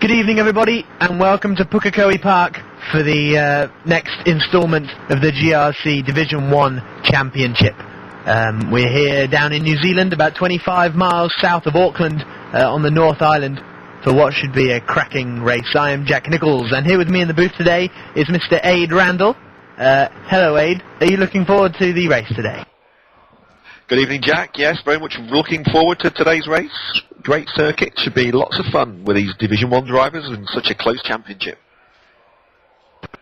Good evening, everybody, and welcome to Pukekohe Park for the next instalment of the GRC Division 1 Championship. We're here down in New Zealand, about 25 miles south of Auckland, on the North Island, for what should be a cracking race. I am Jack Nichols, and here with me in the booth today is Mr. Aid Randall. Hello, Aid. Are you looking forward to the race today? Good evening, Jack. Yes, very much looking forward to today's race. Great circuit. Should be lots of fun with these Division 1 drivers in such a close championship.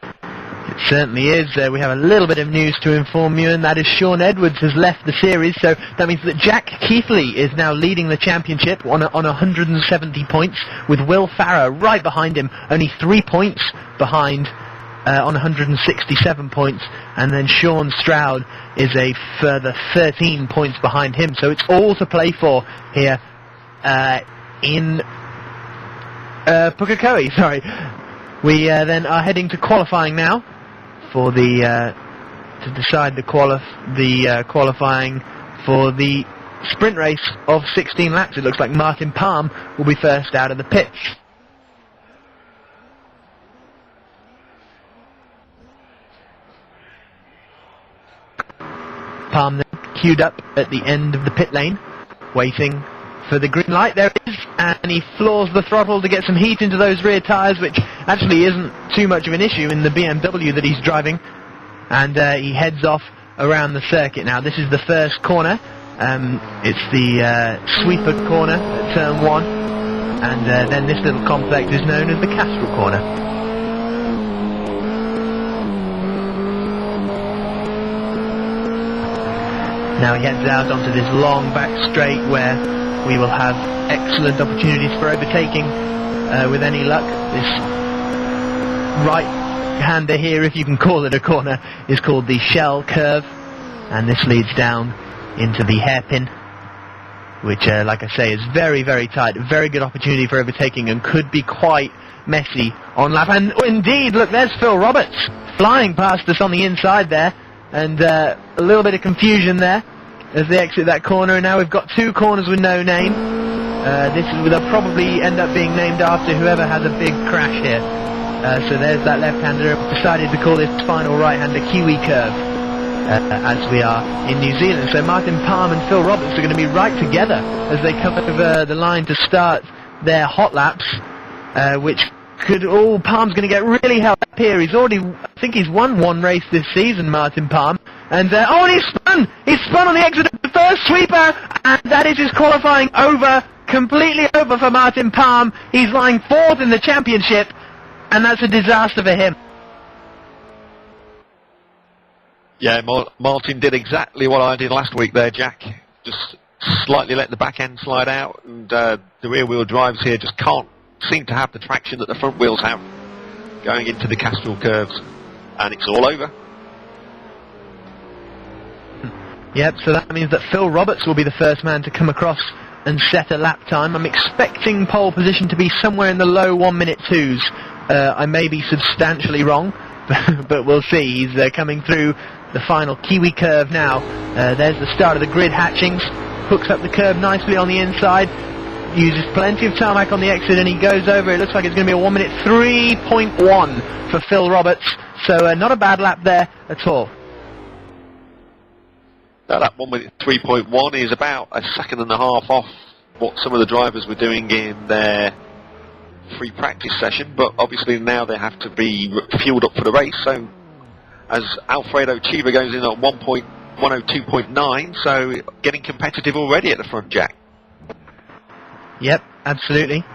It certainly is. We have a little bit of news to inform you, and that is Sean Edwards has left the series, so that means that Jack Keithley is now leading the championship on 170 points, with Will Farrer right behind him, only 3 points behind on 167 points, and then Sean Stroud is a further 13 points behind him, so it's all to play for here in Pukekohe. Sorry. We then are heading to qualifying now for the to decide the qualifying for the sprint race of 16 laps. It looks like Martin Palm will be first out of the pits. Palm then queued up at the end of the pit lane, waiting for the green light. There it is, and he floors the throttle to get some heat into those rear tyres, which actually isn't too much of an issue in the BMW that he's driving, and he heads off around the circuit now. This is the first corner. It's the sweeper corner at turn 1, and then this little complex is known as the Castrol corner. Now he heads out onto this long back straight where we will have excellent opportunities for overtaking with any luck. This right-hander here, if you can call it a corner, is called the shell curve, and this leads down into the hairpin, which, like I say, is very, very tight. A very good opportunity for overtaking and could be quite messy on lap. And oh, indeed, look, there's Phil Roberts flying past us on the inside there, and a little bit of confusion there as they exit that corner, and now we've got two corners with no name. They'll probably end up being named after whoever has a big crash here. So there's that left-hander. Decided to call this final right-hander Kiwi curve, as we are in New Zealand. So Martin Palm and Phil Roberts are going to be right together as they come over the line to start their hot laps, which could... Oh, Palm's going to get really held up here. He's already... I think he's won one race this season, Martin Palm. And, oh, and he's spun! He's spun on the exit of the first sweeper! And that is his qualifying over, completely over for Martin Palm. He's lying 4th in the championship, and that's a disaster for him. Yeah, Martin did exactly what I did last week there, Jack. Just slightly let the back end slide out, and the rear wheel drives here just can't seem to have the traction that the front wheels have going into the Castrol curves, and it's all over. Yep, so that means that Phil Roberts will be the first man to come across and set a lap time. I'm expecting pole position to be somewhere in the low 1 minute 2s. I may be substantially wrong, but we'll see. He's coming through the final Kiwi curve now. There's the start of the grid hatchings. Hooks up the curve nicely on the inside. Uses plenty of tarmac on the exit, and he goes over. It looks like it's going to be a 1 minute 3.1 for Phil Roberts. So not a bad lap there at all. That 1 minute 3.1 is about a second and a half off what some of the drivers were doing in their free practice session, but obviously now they have to be fueled up for the race. So as Alfredo Chiva goes in at 102.9, so getting competitive already at the front, Jack. Yep, absolutely.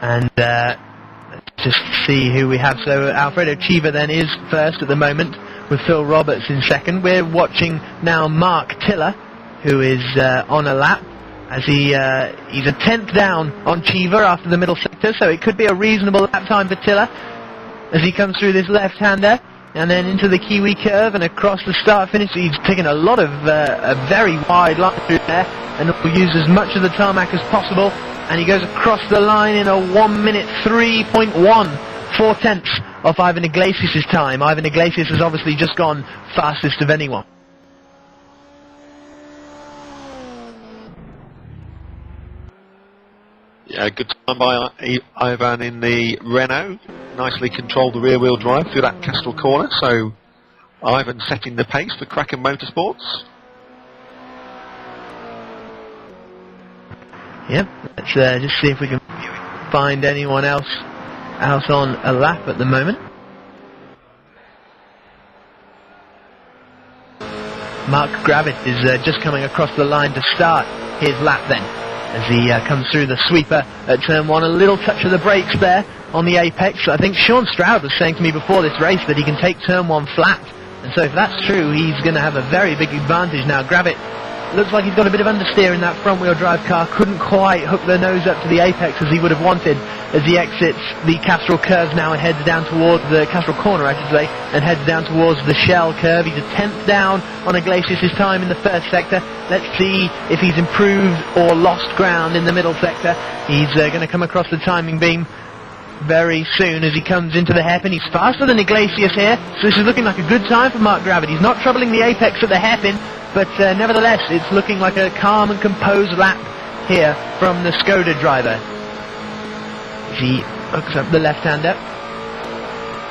And let's just see who we have. So Alfredo Chiva then is first at the moment, with Phil Roberts in second. We're watching now Mark Tiller, who is on a lap, as he's a 10th down on Chiva after the middle sector, so it could be a reasonable lap time for Tiller as he comes through this left-hander and then into the Kiwi curve and across the start-finish. He's taken a lot of a very wide line through there, and will use as much of the tarmac as possible, and he goes across the line in a 1 minute 3.1, 4/10 of Ivan Iglesias' time. Ivan Iglesias has obviously just gone fastest of anyone. Yeah, good time by Ivan in the Renault. Nicely controlled the rear-wheel drive through that Castrol corner, so Ivan setting the pace for Kraken Motorsports. Yep, let's just see if we can find anyone else out on a lap at the moment. Mark Gravett is just coming across the line to start his lap then, as he comes through the sweeper at turn 1. A little touch of the brakes there on the apex. I think Sean Stroud was saying to me before this race that he can take turn 1 flat, and so if that's true, he's going to have a very big advantage now. Gravett looks like he's got a bit of understeer in that front-wheel drive car. Couldn't quite hook the nose up to the apex as he would have wanted as he exits the Castrol curves now and heads down towards the Castrol corner, I should say, and heads down towards the Shell curve. He's a 10th down on Iglesias' time in the first sector. Let's see if he's improved or lost ground in the middle sector. He's going to come across the timing beam very soon as he comes into the hairpin. He's faster than Iglesias here, so this is looking like a good time for Mark Gravett. He's not troubling the apex at the hairpin, but nevertheless it's looking like a calm and composed lap here from the Skoda driver. He hooks up the left-hander,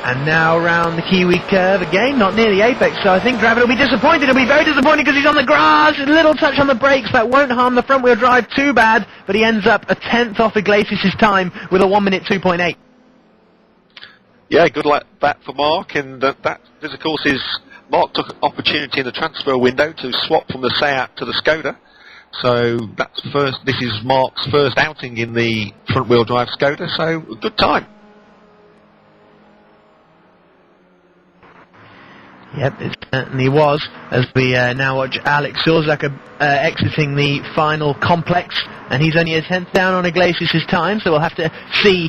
and now round the Kiwi curve again, not near the apex, so I think Gravett will be disappointed. He'll be very disappointed because he's on the grass. A little touch on the brakes, that won't harm the front-wheel drive too bad, but he ends up a 10th off Iglesias' time with a 1 minute 2.8. Yeah, good luck that for Mark, and this of course is Mark took an opportunity in the transfer window to swap from the Seat to the Skoda. So this is Mark's first outing in the front-wheel drive Skoda, so a good time. Yep, it certainly was, as we now watch Alex Surzaka exiting the final complex, and he's only a 10th down on Iglesias' time, so we'll have to see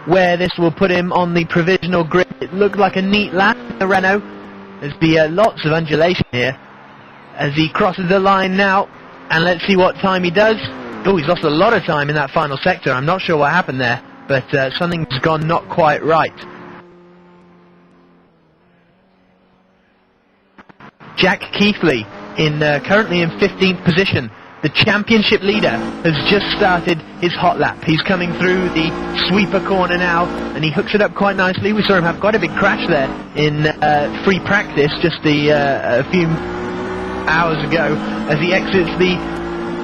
where this will put him on the provisional grid. It looked like a neat lap in the Renault. There's lots of undulation here as he crosses the line now, and let's see what time he does. Oh, he's lost a lot of time in that final sector. I'm not sure what happened there, but something's gone not quite right. Jack Keithley currently in 15th position. The championship leader has just started his hot lap. He's coming through the sweeper corner now, and he hooks it up quite nicely. We saw him have quite a big crash there in free practice just a few hours ago as he exits the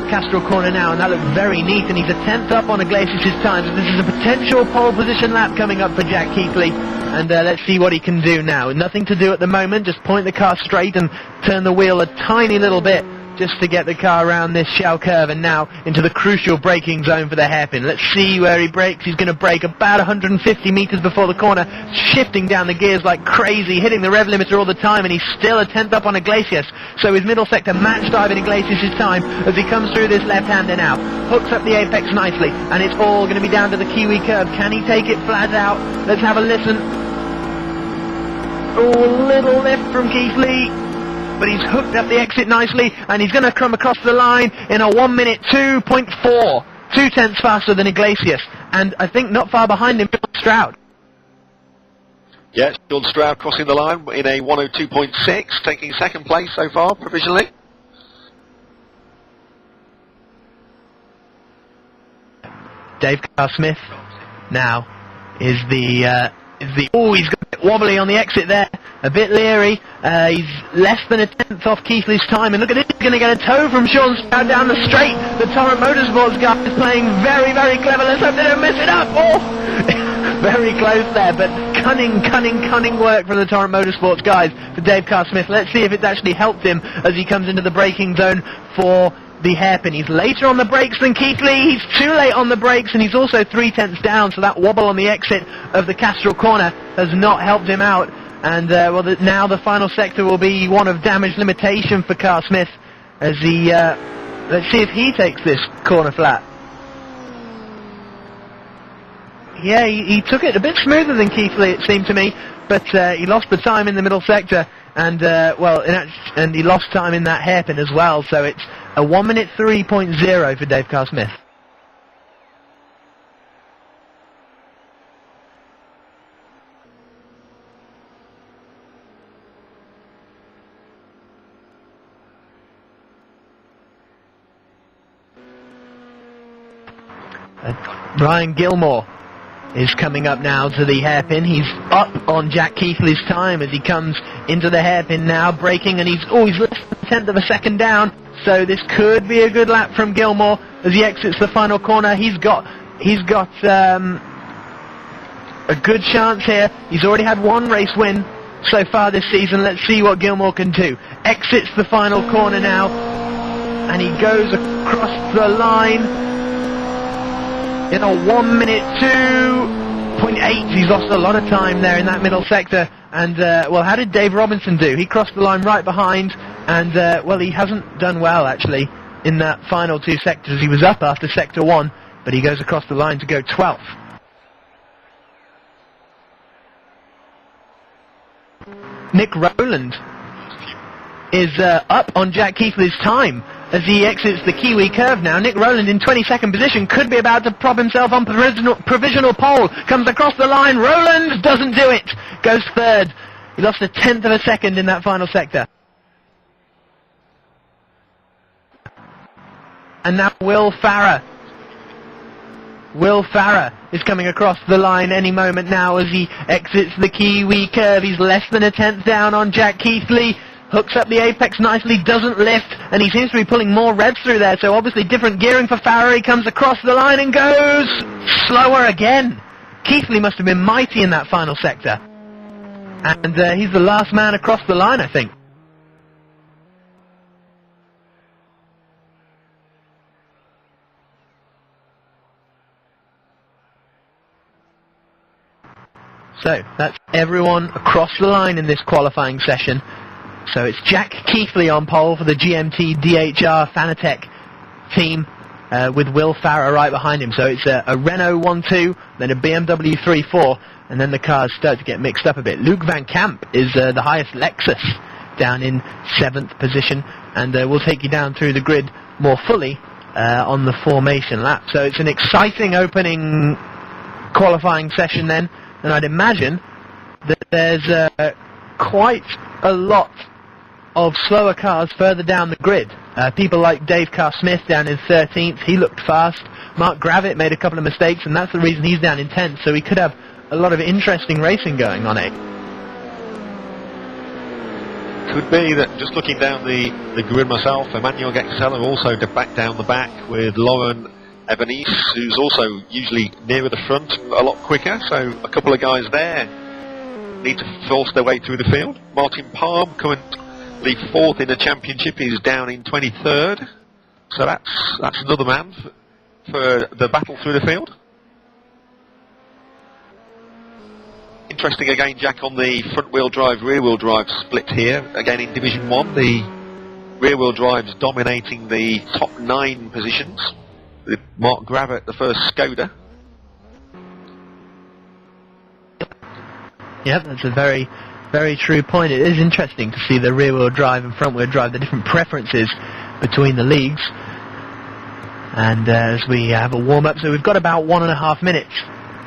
Castrol corner now, and that looks very neat, and he's a 10th up on Iglesias' time, so this is a potential pole position lap coming up for Jack Keithley, and let's see what he can do now. Nothing to do at the moment, just point the car straight and turn the wheel a tiny little bit just to get the car around this shell curve, and now into the crucial braking zone for the hairpin. Let's see where he brakes. He's going to brake about 150 metres before the corner, shifting down the gears like crazy, hitting the rev limiter all the time, and he's still a 10th up on Iglesias. So his middle sector matched Ivan Iglesias' time as he comes through this left-hander now. Hooks up the apex nicely, and it's all going to be down to the Kiwi curve. Can he take it flat out? Let's have a listen. Oh, a little lift from Keithley. but he's hooked up the exit nicely, and he's going to come across the line in a 1 minute 2.4, 2/10 faster than Iglesias, and I think not far behind him, Stroud. Yeah, Sean Stroud crossing the line in a 102.6, taking second place so far, provisionally. Dave Carr-Smith now is the oh, he's got a bit wobbly on the exit there, a bit leery. He's less than a 10th off Keithley's time, and look at this, he's going to get a tow from Sean Stroud down the straight. The Torrent Motorsports guy is playing very, very clever. Let's hope they don't mess it up. Oh, very close there, but cunning work from the Torrent Motorsports guys for Dave Carr-Smith. Let's see if it's actually helped him as he comes into the braking zone for the hairpin. He's later on the brakes than Keithley. He's too late on the brakes, and he's also 3/10 down, so that wobble on the exit of the Castrol corner has not helped him out. And now the final sector will be one of damage limitation for Carr-Smith as he let's see if he takes this corner flat. Yeah, he took it a bit smoother than Keithley, it seemed to me, but he lost the time in the middle sector, and and he lost time in that hairpin as well, so it's a 1 minute 3.0 for Dave Carr-Smith. Brian Gilmore is coming up now to the hairpin. He's up on Jack Keithley's time as he comes into the hairpin now, braking, and he's less than 1/10 of a second down. So this could be a good lap from Gilmore as he exits the final corner. He's got a good chance here. He's already had one race win so far this season. Let's see what Gilmore can do. Exits the final corner now, and he goes across the line in a 1 minute 2.8. He's lost a lot of time there in that middle sector. And, well, how did Dave Robinson do? He crossed the line right behind, and, well, he hasn't done well, actually, in that final two sectors. He was up after sector 1, but he goes across the line to go 12th. Nick Rowland is up on Jack Keithley's time as he exits the Kiwi curve now. Nick Rowland in 22nd position, could be about to prop himself on provisional pole, comes across the line. Rowland doesn't do it, goes third. He lost a 1/10 of a second in that final sector. And now Will Farrer is coming across the line any moment now as he exits the Kiwi curve. He's less than a 1/10 down on Jack Keithley. Hooks up the apex nicely, doesn't lift, and he seems to be pulling more revs through there, so obviously different gearing for Farrer. He comes across the line and goes slower again. Keithley must have been mighty in that final sector. And he's the last man across the line, I think. So, that's everyone across the line in this qualifying session. So it's Jack Keithley on pole for the GMT DHR Fanatec team with Will Farrer right behind him. So it's a Renault 1-2, then a BMW 3-4, and then the cars start to get mixed up a bit. Luke Van Camp is the highest Lexus down in 7th position, and we'll take you down through the grid more fully on the formation lap. So it's an exciting opening qualifying session then, and I'd imagine that there's quite a lot of slower cars further down the grid. People like Dave Carr-Smith down in 13th, he looked fast. Mark Gravitt made a couple of mistakes, and that's the reason he's down in 10th, so we could have a lot of interesting racing going on, eh? Could be that, just looking down the grid myself, Emmanuel Gexeller also back down the back with Lauren Ebeneise, who's also usually nearer the front, a lot quicker, so a couple of guys there need to force their way through the field. Martin Palm, currently 4th in the championship, is down in 23rd, so that's another man for the battle through the field. Interesting again, Jack, on the front-wheel drive, rear-wheel drive split here. Again in Division 1, the rear-wheel drive's dominating the top 9 positions, with Mark Gravitt, the first Skoda. Yep, that's a very Very true point. It is interesting to see the rear-wheel drive and front-wheel drive, the different preferences between the leagues. And as we have a warm-up, so we've got about 1.5 minutes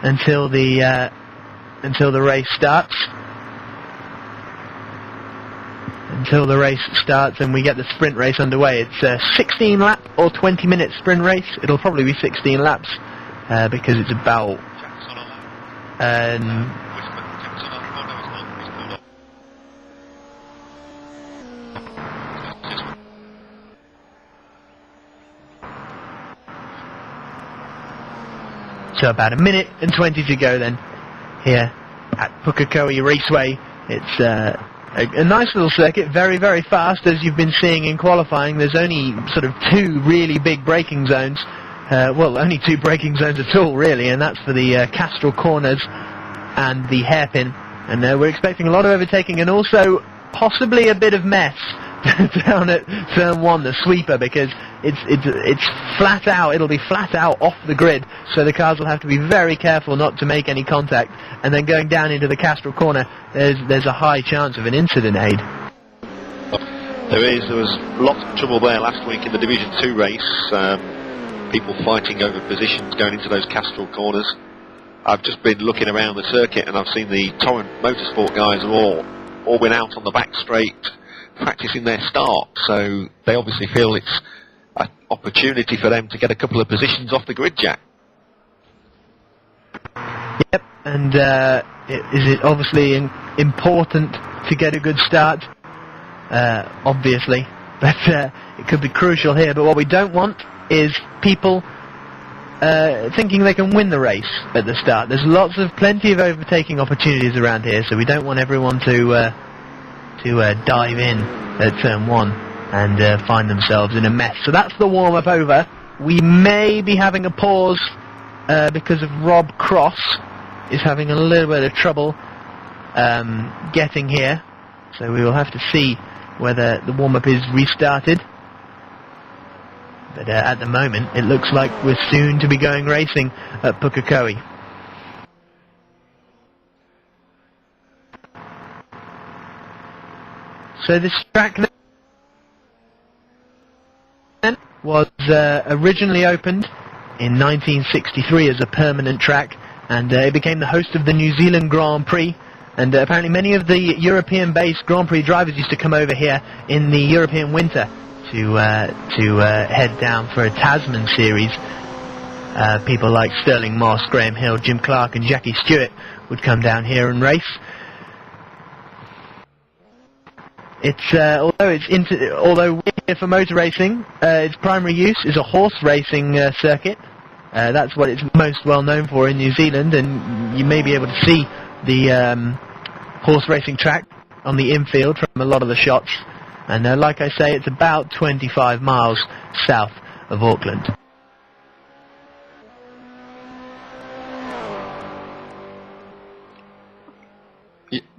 until the race starts. Until the race starts and we get the sprint race underway. It's a 16-lap or 20-minute sprint race. It'll probably be 16 laps because it's about... So about 1 minute and 20 to go then here at Pukekohe Raceway. It's a nice little circuit, very, very fast, as you've been seeing in qualifying. There's only sort of 2 really big braking zones. Well, only 2 braking zones at all, really, and that's for the Castrol corners and the hairpin. And we're expecting a lot of overtaking and also possibly a bit of mess down at turn 1, the sweeper, because it's flat out. It'll be flat out off the grid, so the cars will have to be very careful not to make any contact. And then going down into the Castrol corner, there's a high chance of an incident, Aid. There was lots of trouble there last week in the Division 2 race. People fighting over positions going into those Castrol corners. I've just been looking around the circuit and I've seen the Torrent Motorsport guys have all been out on the back straight practicing their start, so they obviously feel it's an opportunity for them to get a couple of positions off the grid, Jack. Yep, and is it obviously important to get a good start? Obviously, but it could be crucial here. But what we don't want is people thinking they can win the race at the start. There's plenty of overtaking opportunities around here, so we don't want everyone to dive in at turn 1 and find themselves in a mess. So that's the warm-up over. We may be having a pause because of Rob Cross is having a little bit of trouble getting here. So we will have to see whether the warm-up is restarted. But at the moment, it looks like we're soon to be going racing at Pukekohe. So this track then was originally opened in 1963 as a permanent track, and it became the host of the New Zealand Grand Prix. And apparently many of the European-based Grand Prix drivers used to come over here in the European winter to head down for a Tasman series. People like Sterling Moss, Graham Hill, Jim Clark and Jackie Stewart would come down here and race. It's although we're here for motor racing, its primary use is a horse racing circuit. That's what it's most well known for in New Zealand, and you may be able to see the horse racing track on the infield from a lot of the shots. And like I say, it's about 25 miles south of Auckland.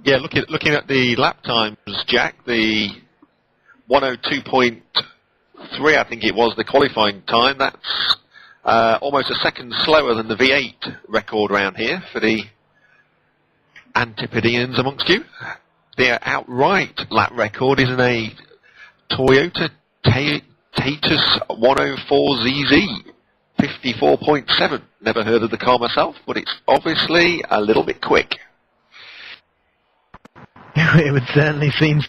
Yeah, looking at the lap times, Jack, the 102.3, I think it was, the qualifying time. That's almost a second slower than the V8 record round here for the Antipodeans amongst you. Their outright lap record is in a Toyota Tatus 104ZZ, 54.7. Never heard of the car myself, but it's obviously a little bit quick. It would certainly seem.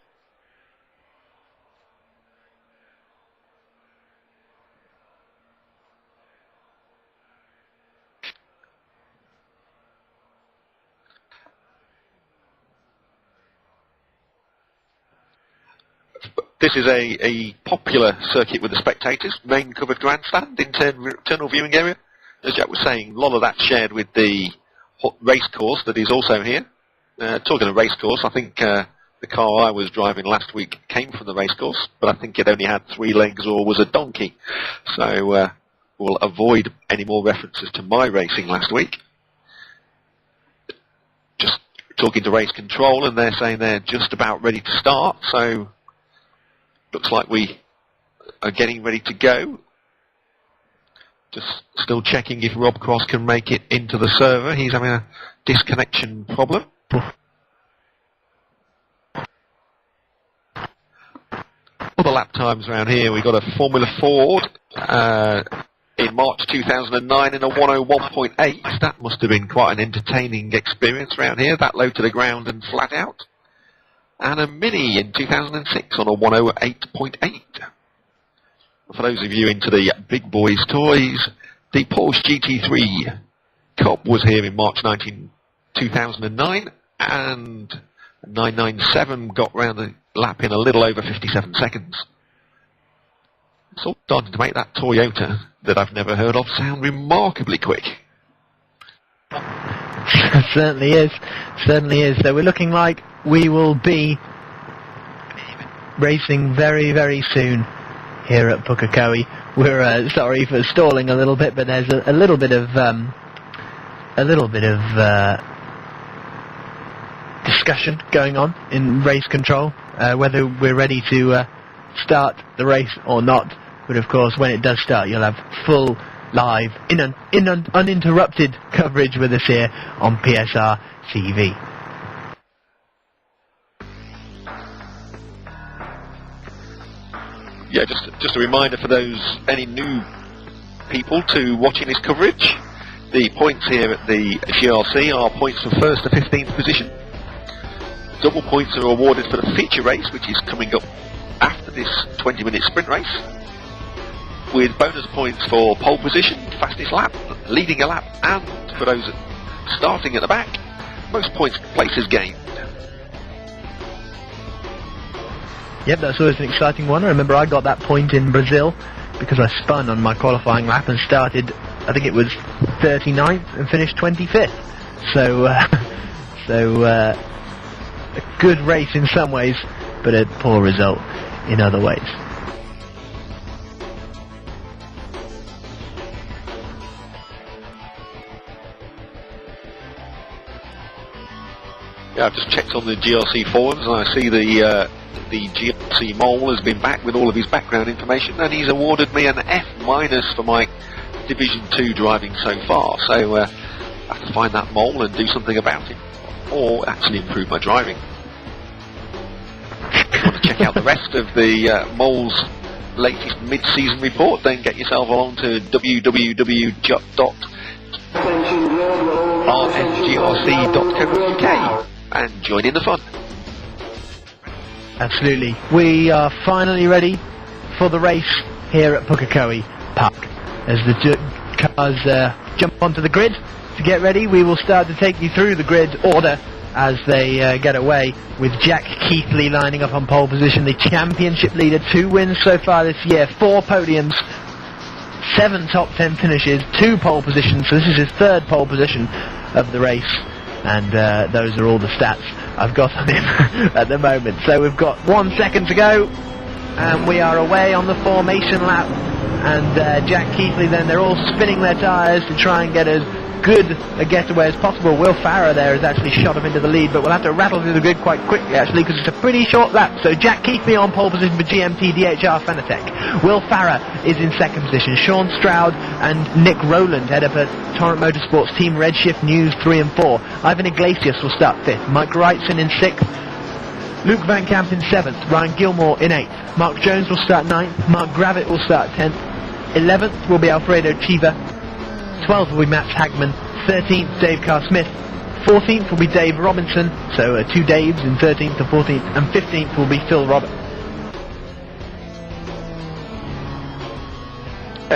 This is a popular circuit with the spectators, main covered grandstand, internal viewing area. As Jack was saying, a lot of that shared with the race course that is also here. Talking of race course, I think the car I was driving last week came from the race course, but I think it only had 3 legs or was a donkey. So we'll avoid any more references to my racing last week. Just talking to race control, and they're saying they're just about ready to start, so looks like we are getting ready to go. Just still checking if Rob Cross can make it into the server. He's having a disconnection problem. Other lap times around here, we got a Formula Ford in March 2009 in a 101.8. That must have been quite an entertaining experience around here, that low to the ground and flat out. And a Mini in 2006 on a 108.8. For those of you into the big boys toys, the Porsche GT3 Cup was here in March 2009, and 997 got round the lap in a little over 57 seconds. It's all starting to make that Toyota that I've never heard of sound remarkably quick. Certainly is. Certainly is. So we're looking like we will be racing very, very soon here at Pukekohe. We're sorry for stalling a little bit, but there's a little bit of discussion going on in race control, whether we're ready to start the race or not. But of course, when it does start, you'll have full, live, uninterrupted coverage with us here on PSR TV. Yeah, just a reminder for any new people to watching this coverage. The points here at the GRC are points for 1st to 15th position. Double points are awarded for the feature race, which is coming up after this 20-minute sprint race, with bonus points for pole position, fastest lap, leading a lap, and for those starting at the back, most points places gained. Yep, that's always an exciting one. I remember I got that point in Brazil because I spun on my qualifying lap and started, I think it was 39th and finished 25th. So a good race in some ways, but a poor result in other ways. Yeah, I've just checked on the GRC forums and I see the GRC mole has been back with all of his background information, and he's awarded me an F- for my Division 2 driving so far. So I have to find that mole and do something about it, or actually improve my driving. If you want to check out the rest of the mole's latest mid-season report, then get yourself along to www.rfgrc.co.uk and join in the fun. Absolutely. We are finally ready for the race here at Pukekohe Park. As the cars jump onto the grid to get ready, we will start to take you through the grid order as they get away, with Jack Keithley lining up on pole position, the championship leader, 2 wins so far this year, 4 podiums, 7 top 10 finishes, 2 pole positions, so this is his 3rd pole position of the race, and those are all the stats I've got on him at the moment. So we've got 1 second to go, and we are away on the formation lap, and Jack Keithley then, they're all spinning their tyres to try and get as good a getaway as possible. Will Farah there has actually shot him into the lead, but we'll have to rattle through the grid quite quickly actually, because it's a pretty short lap. So Jack Keithley on pole position for GMT DHR Fanatec. Will Farah is in 2nd position. Sean Stroud and Nick Rowland head up at Torrent Motorsports Team Redshift News 3 and 4. Ivan Iglesias will start 5th. Mike Wrightson in 6th. Luke Van Camp in 7th. Ryan Gilmore in 8th. Mark Jones will start 9th. Mark Gravitt will start 10th. 11th will be Alfredo Chiva. 12th will be Matt Hagman. 13th, Dave Carr-Smith. 14th will be Dave Robinson, so 2 Daves in 13th to 14th, and 15th will be Phil Robert.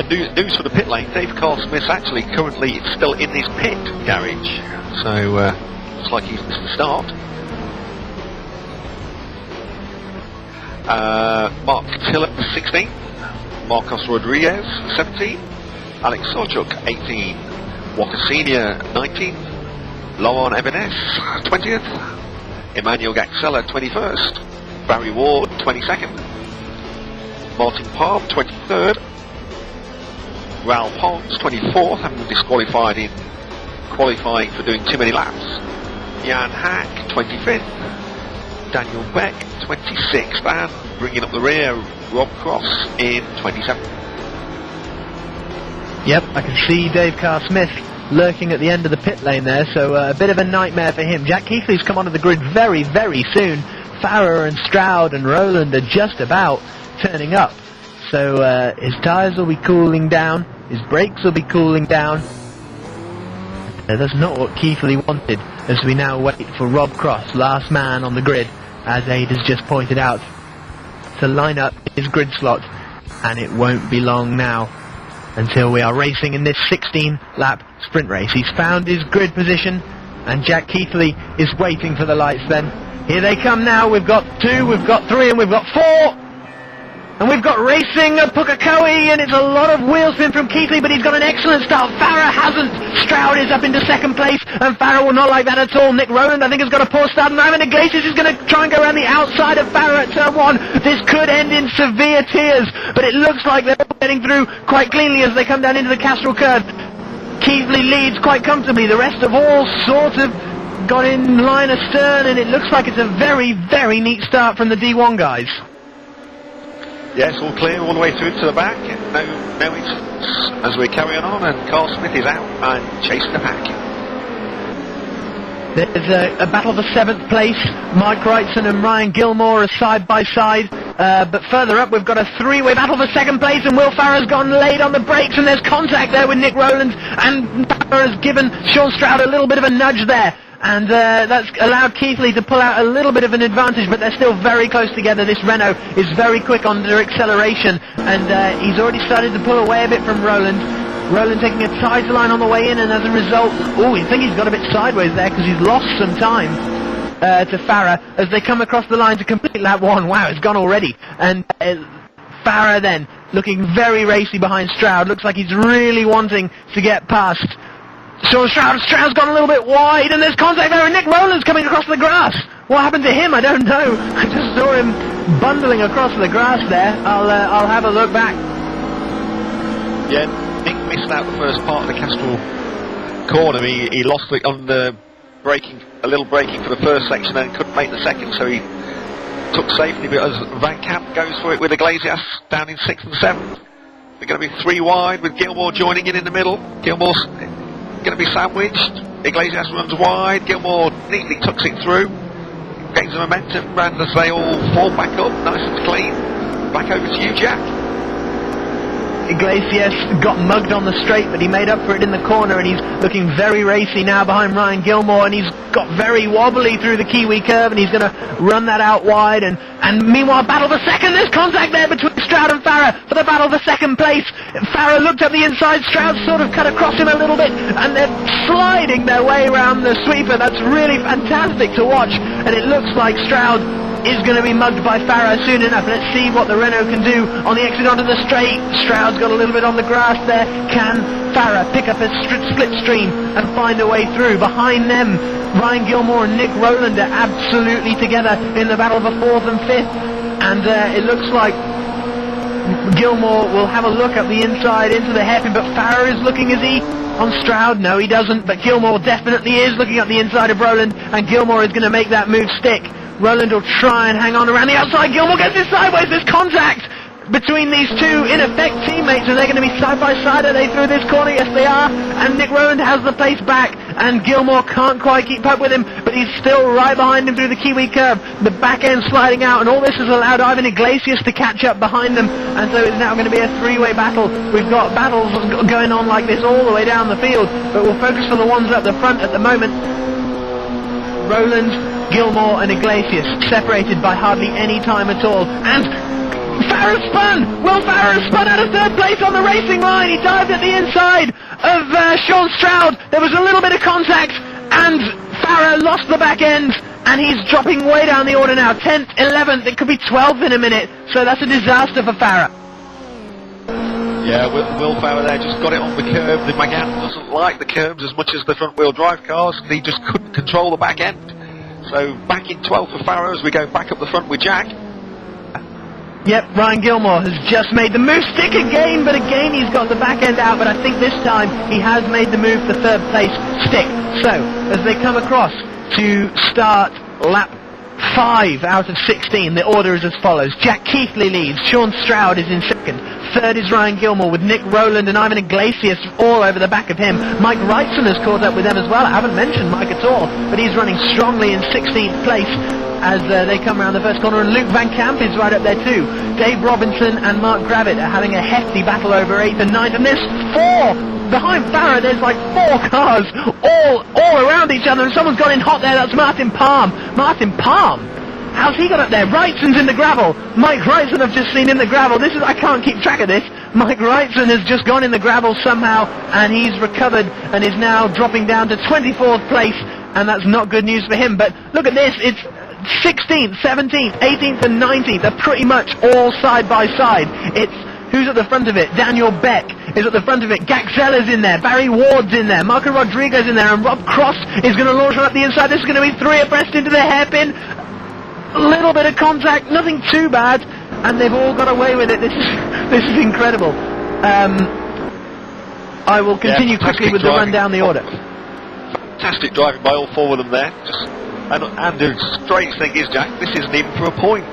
News for the pit lane, Dave Carr-Smith's actually currently still in his pit garage, so looks like he's missed the start. Mark Tillett, 16th. Marcos Rodriguez, 17th. Alex Sorchuk, 18th. Walker Senior, 19th. Laurent Ebenes, 20th. Emmanuel Gaxella, 21st. Barry Ward, 22nd. Martin Palm, 23rd. Raoul Pons, 24th, having been disqualified in qualifying for doing too many laps. Jan Hack, 25th. Daniel Beck, 26th, and bringing up the rear, Rob Cross in 27th. Yep, I can see Dave Carr-Smith lurking at the end of the pit lane there, so a bit of a nightmare for him. Jack Keithley's come onto the grid very, very soon. Farah and Stroud and Rowland are just about turning up. So his tyres will be cooling down, his brakes will be cooling down. That's not what Keithley wanted, as we now wait for Rob Cross, last man on the grid, as Aid has just pointed out, to line up his grid slot. And it won't be long now until we are racing in this 16-lap sprint race. He's found his grid position, and Jack Keithley is waiting for the lights then. Here they come now. We've got 2, we've got 3, and we've got 4. And we've got racing at Pukekohe, and it's a lot of wheel spin from Keithley, but he's got an excellent start. Farah hasn't. Stroud is up into second place, and Farah will not like that at all. Nick Rowland, I think, has got a poor start, and Ivan Iglesias is going to try and go around the outside of Farah at turn 1. This could end in severe tears, but it looks like they're getting through quite cleanly as they come down into the Castrol curve. Keithley leads quite comfortably. The rest of all sort of got in line astern, and it looks like it's a very, very neat start from the D1 guys. Yes, all clear all the way through to the back. No incidents as we're carrying on, and Carl Smith is out and chasing the pack. There's a battle for 7th place. Mike Wrightson and Ryan Gilmore are side by side. But further up we've got a 3-way battle for 2nd place, and Will Farah's gone late on the brakes, and there's contact there with Nick Rowland, and Farah has given Sean Stroud a little bit of a nudge there. And that's allowed Keithley to pull out a little bit of an advantage, but they're still very close together. This Renault is very quick under acceleration, and he's already started to pull away a bit from Rowland. Rowland taking a tighter line on the way in, and as a result, I think he's got a bit sideways there because he's lost some time to Farah as they come across the line to complete lap 1. Wow, it's gone already. And Farah then looking very racy behind Stroud. Looks like he's really wanting to get past Sean Stroud. Stroud's gone a little bit wide, and there's contact there, and Nick Rowland's coming across the grass. What happened to him? I don't know. I just saw him bundling across the grass there. I'll have a look back. Yeah, Nick missed out the first part of the Castrol corner. He lost it on the braking, a little braking for the first section, and couldn't make the second, so he took safety. But as Van Camp goes for it with Iglesias down in 6th and 7th, they're going to be 3 wide with Gilmore joining in the middle. Gilmore's going to be sandwiched. Iglesias runs wide. Gilmore neatly tucks it through, gains the momentum, and as they all fall back up nice and clean. Back over to you, Jack. Iglesias got mugged on the straight, but he made up for it in the corner, and he's looking very racy now behind Ryan Gilmore, and he's got very wobbly through the Kiwi curve, and he's going to run that out wide, and meanwhile battle for second. There's contact there between Stroud and Farah for the battle for second place. Farah looked up the inside, Stroud sort of cut across him a little bit, and they're sliding their way around the sweeper. That's really fantastic to watch, and it looks like Stroud is going to be mugged by Farah soon enough. Let's see what the Renault can do on the exit onto the straight. Stroud's got a little bit on the grass there. Can Farah pick up a slipstream and find a way through? Behind them, Ryan Gilmore and Nick Rowland are absolutely together in the battle for 4th and 5th, and it looks like Gilmore will have a look up the inside into the hairpin, but Farah is looking, is he on Stroud? No, he doesn't, but Gilmore definitely is looking up the inside of Rowland, and Gilmore is going to make that move stick. Rowland will try and hang on around the outside. Gilmore gets it sideways. There's contact between these two, in effect, teammates. Are they going to be side by side? Are they through this corner? Yes, they are. And Nick Rowland has the pace back, and Gilmore can't quite keep up with him, but he's still right behind him through the Kiwi curve. The back end sliding out, and all this has allowed Ivan Iglesias to catch up behind them, and so it's now going to be a 3-way battle. We've got battles going on like this all the way down the field, but we'll focus on the ones up the front at the moment. Rowland, Gilmore and Iglesias separated by hardly any time at all, and Farah spun! Will Farah spun out of 3rd place on the racing line. He dived at the inside of Sean Stroud. There was a little bit of contact, and Farah lost the back end, and he's dropping way down the order now. 10th, 11th, it could be 12th in a minute, so that's a disaster for Farah. Yeah, Will Farah there just got it on the curb. The Megane doesn't like the curbs as much as the front-wheel drive cars, and he just couldn't control the back end. So back in 12th for Farah as we go back up the front with Jack. Yep, Ryan Gilmore has just made the move stick again, but again he's got the back end out, but I think this time he has made the move for 3rd place stick. So, as they come across to start lap 5 out of 16, the order is as follows. Jack Keithley leads, Sean Stroud is in 2nd, 3rd is Ryan Gilmore with Nick Rowland and Ivan Iglesias all over the back of him. Mike Wrightson has caught up with them as well. I haven't mentioned Mike at all, but he's running strongly in 16th place. as they come around the first corner, and Luke Van Camp is right up there too. Dave Robinson and Mark Gravitt are having a hefty battle over 8th and 9th, and there's 4! Behind Farah, there's like 4 cars all around each other, and someone's got in hot there. That's Martin Palm. Martin Palm? How's he got up there? Wrightson's in the gravel. Mike Wrightson I've just seen in the gravel. I can't keep track of this. Mike Wrightson has just gone in the gravel somehow, and he's recovered and is now dropping down to 24th place, and that's not good news for him. But look at this. It's 16th, 17th, 18th and 19th are pretty much all side by side. It's who's at the front of it? Daniel Beck is at the front of it. Gaxella's in there. Barry Ward's in there. Marco Rodriguez in there. And Rob Cross is going to launch one up the inside. This is going to be 3 abreast into the hairpin. A little bit of contact, nothing too bad, and they've all got away with it. This is incredible. I will continue quickly with the run down the order. Fantastic driving by all 4 of them there. And the strange thing is, Jack, this isn't even for a point.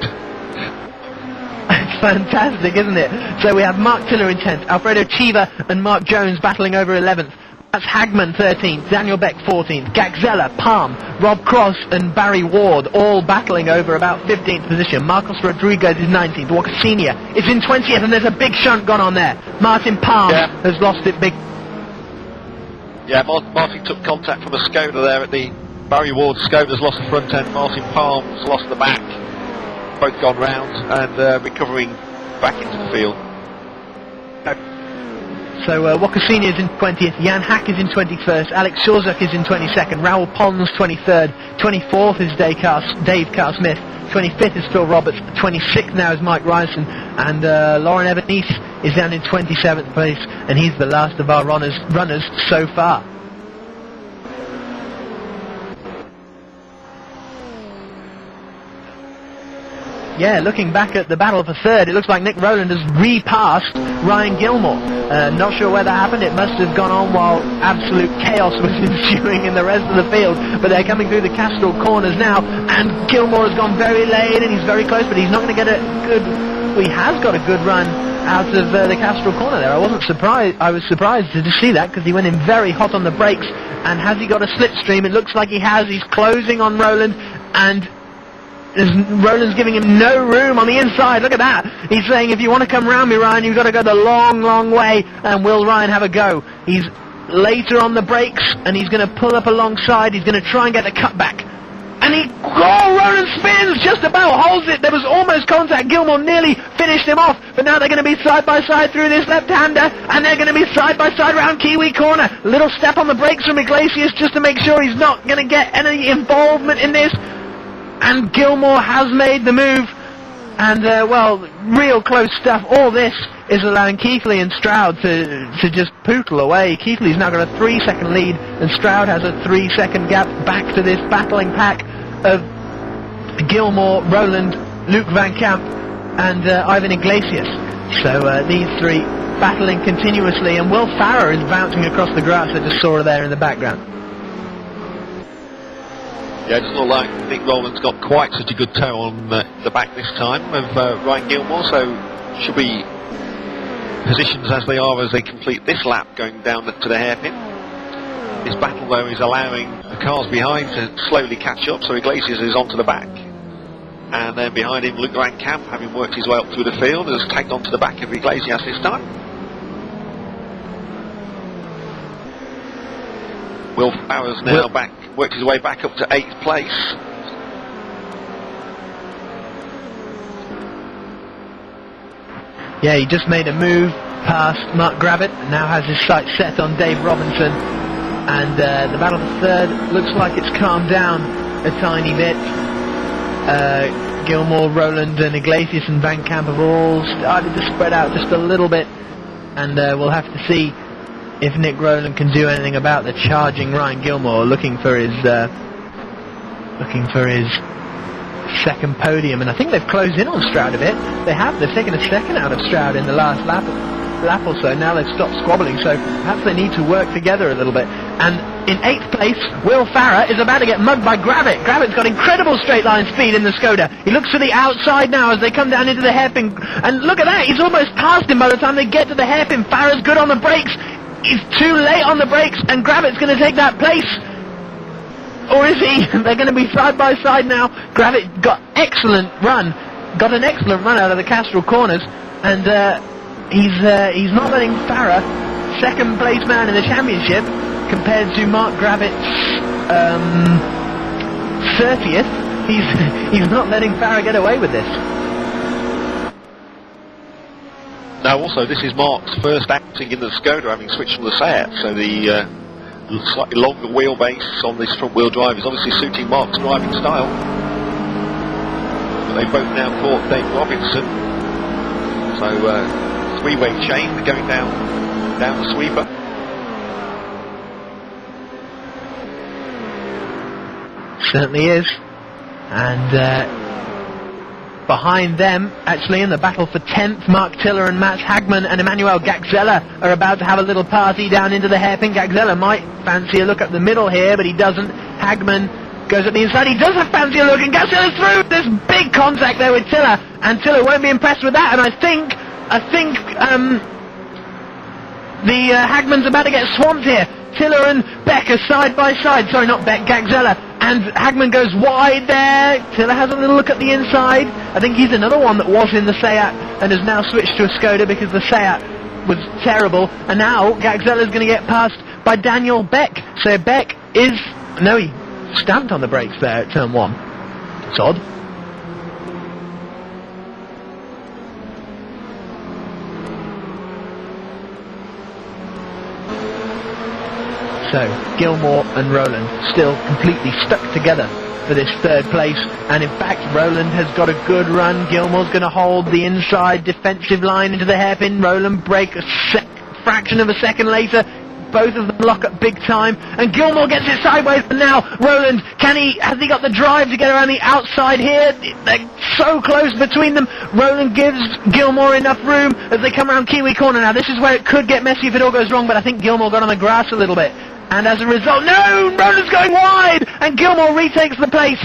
It's fantastic, isn't it? So we have Mark Tiller in 10th, Alfredo Chiva and Mark Jones battling over 11th. That's Hagman 13th, Daniel Beck 14th, Gaxella, Palm, Rob Cross and Barry Ward all battling over about 15th position. Marcos Rodriguez is 19th, Walker Senior is in 20th, and there's a big shunt gone on there. Martin Palm has lost it big. Yeah, Martin took contact from a Skoda there at the Barry Ward. Skoda's lost the front end, Martin Palm's lost the back. Both gone round and recovering back into the field. So Walker Senior is in 20th, Jan Hack is in 21st, Alex Shorzak is in 22nd, Raoul Pons 23rd, 24th is Dave Carr-Smith, 25th is Phil Roberts, 26th now is Mike Ryerson, and Lauren Ebeneese is down in 27th place, and he's the last of our runners so far. Yeah, looking back at the battle for third, it looks like Nick Rowland has repassed Ryan Gilmore. Not sure where that happened. It must have gone on while absolute chaos was ensuing in the rest of the field. But they're coming through the Castrol corners now, and Gilmore has gone very late, and he's very close, but he's not going to get a good... Well, he has got a good run out of the Castrol corner there. I wasn't surprised. I was surprised to see that, because he went in very hot on the brakes. And has he got a slipstream? It looks like he has. He's closing on Rowland, and... Rowland's giving him no room on the inside. Look at that. He's saying, if you want to come round me, Ryan, you've got to go the long, long way. And will Ryan have a go? He's later on the brakes, and he's going to pull up alongside. He's going to try and get the cutback. And Rowland spins, just about holds it. There was almost contact. Gilmore nearly finished him off. But now they're going to be side by side through this left-hander, and they're going to be side by side round Kiwi corner. Little step on the brakes from Iglesias just to make sure he's not going to get any involvement in this. And Gilmore has made the move, and well, real close stuff. All this is allowing Keithley and Stroud to just pootle away. Keithley's now got a 3-second lead, and Stroud has a 3-second gap back to this battling pack of Gilmore, Rowland, Luke Van Camp, and Ivan Iglesias. So these 3 battling continuously, and Will Farrer is bouncing across the grass. I just saw her there in the background. Yeah, it doesn't look like Nick Rowland's got quite such a good toe on the back this time of Ryan Gilmore, so should be positions as they are as they complete this lap going down to the hairpin. This battle, though, is allowing the cars behind to slowly catch up, so Iglesias is onto the back. And then behind him, Luke Van Camp, having worked his way up through the field, has tagged onto the back of Iglesias this time. Will Farrer's now worked his way back up to 8th place. Yeah, he just made a move past Mark Gravitt, and now has his sights set on Dave Robinson. And the battle for third looks like it's calmed down a tiny bit. Gilmore, Rowland and Iglesias and Van Camp have all started to spread out just a little bit, and we'll have to see if Nick Rowland can do anything about the charging Ryan Gilmore, looking for his second podium. And I think they've closed in on Stroud a bit. They've taken a second out of Stroud in the last lap or so. Now they've stopped squabbling, so perhaps they need to work together a little bit. And in 8th place, Will Farrer is about to get mugged by Gravitt. Gravitt's got incredible straight line speed in the Skoda. He looks to the outside now as they come down into the hairpin, and look at that, he's almost past him by the time they get to the hairpin. Farrer's good on the brakes. He's too late on the brakes, and Gravitt's going to take that place. Or is he? They're going to be side by side now. Gravit got an excellent run out of the Castrol corners, and he's not letting Farah, second place man in the championship, compared to Mark Gravit's 30th. He's not letting Farah get away with this. Now also this is Mark's first outing in the Skoda, having switched from the Seat, so the slightly longer wheelbase on this front wheel drive is obviously suiting Mark's driving style. But they both now caught Dave Robinson, so three-way chain going down the sweeper. Certainly is. And behind them, actually in the battle for 10th, Mark Tiller and Mats Hagman and Emmanuel Gagzella are about to have a little party down into the hairpin. Gagzella might fancy a look up the middle here, but he doesn't. Hagman goes up the inside. He does fancy a look, and Gagzella's through. There's big contact there with Tiller, and Tiller won't be impressed with that. And I think the Hagman's about to get swamped here. Tiller and Beck are side by side. Sorry, not Beck, Gagzella. And Hagman goes wide there. Tiller has a little look at the inside. I think he's another one that was in the Seat and has now switched to a Skoda because the Seat was terrible. And now Gagzella's going to get passed by Daniel Beck. So Beck is... No, he stamped on the brakes there at turn 1. It's odd. So, Gilmore and Rowland still completely stuck together for this third place, and in fact Rowland has got a good run. Gilmore's going to hold the inside defensive line into the hairpin. Rowland break a fraction of a second later. Both of them lock up big time, and Gilmore gets it sideways, and now Rowland, has he got the drive to get around the outside here? They're so close between them. Rowland gives Gilmore enough room as they come around Kiwi Corner. Now this is where it could get messy if it all goes wrong, but I think Gilmore got on the grass a little bit. And as a result, no! Rowland's going wide! And Gilmore retakes the place.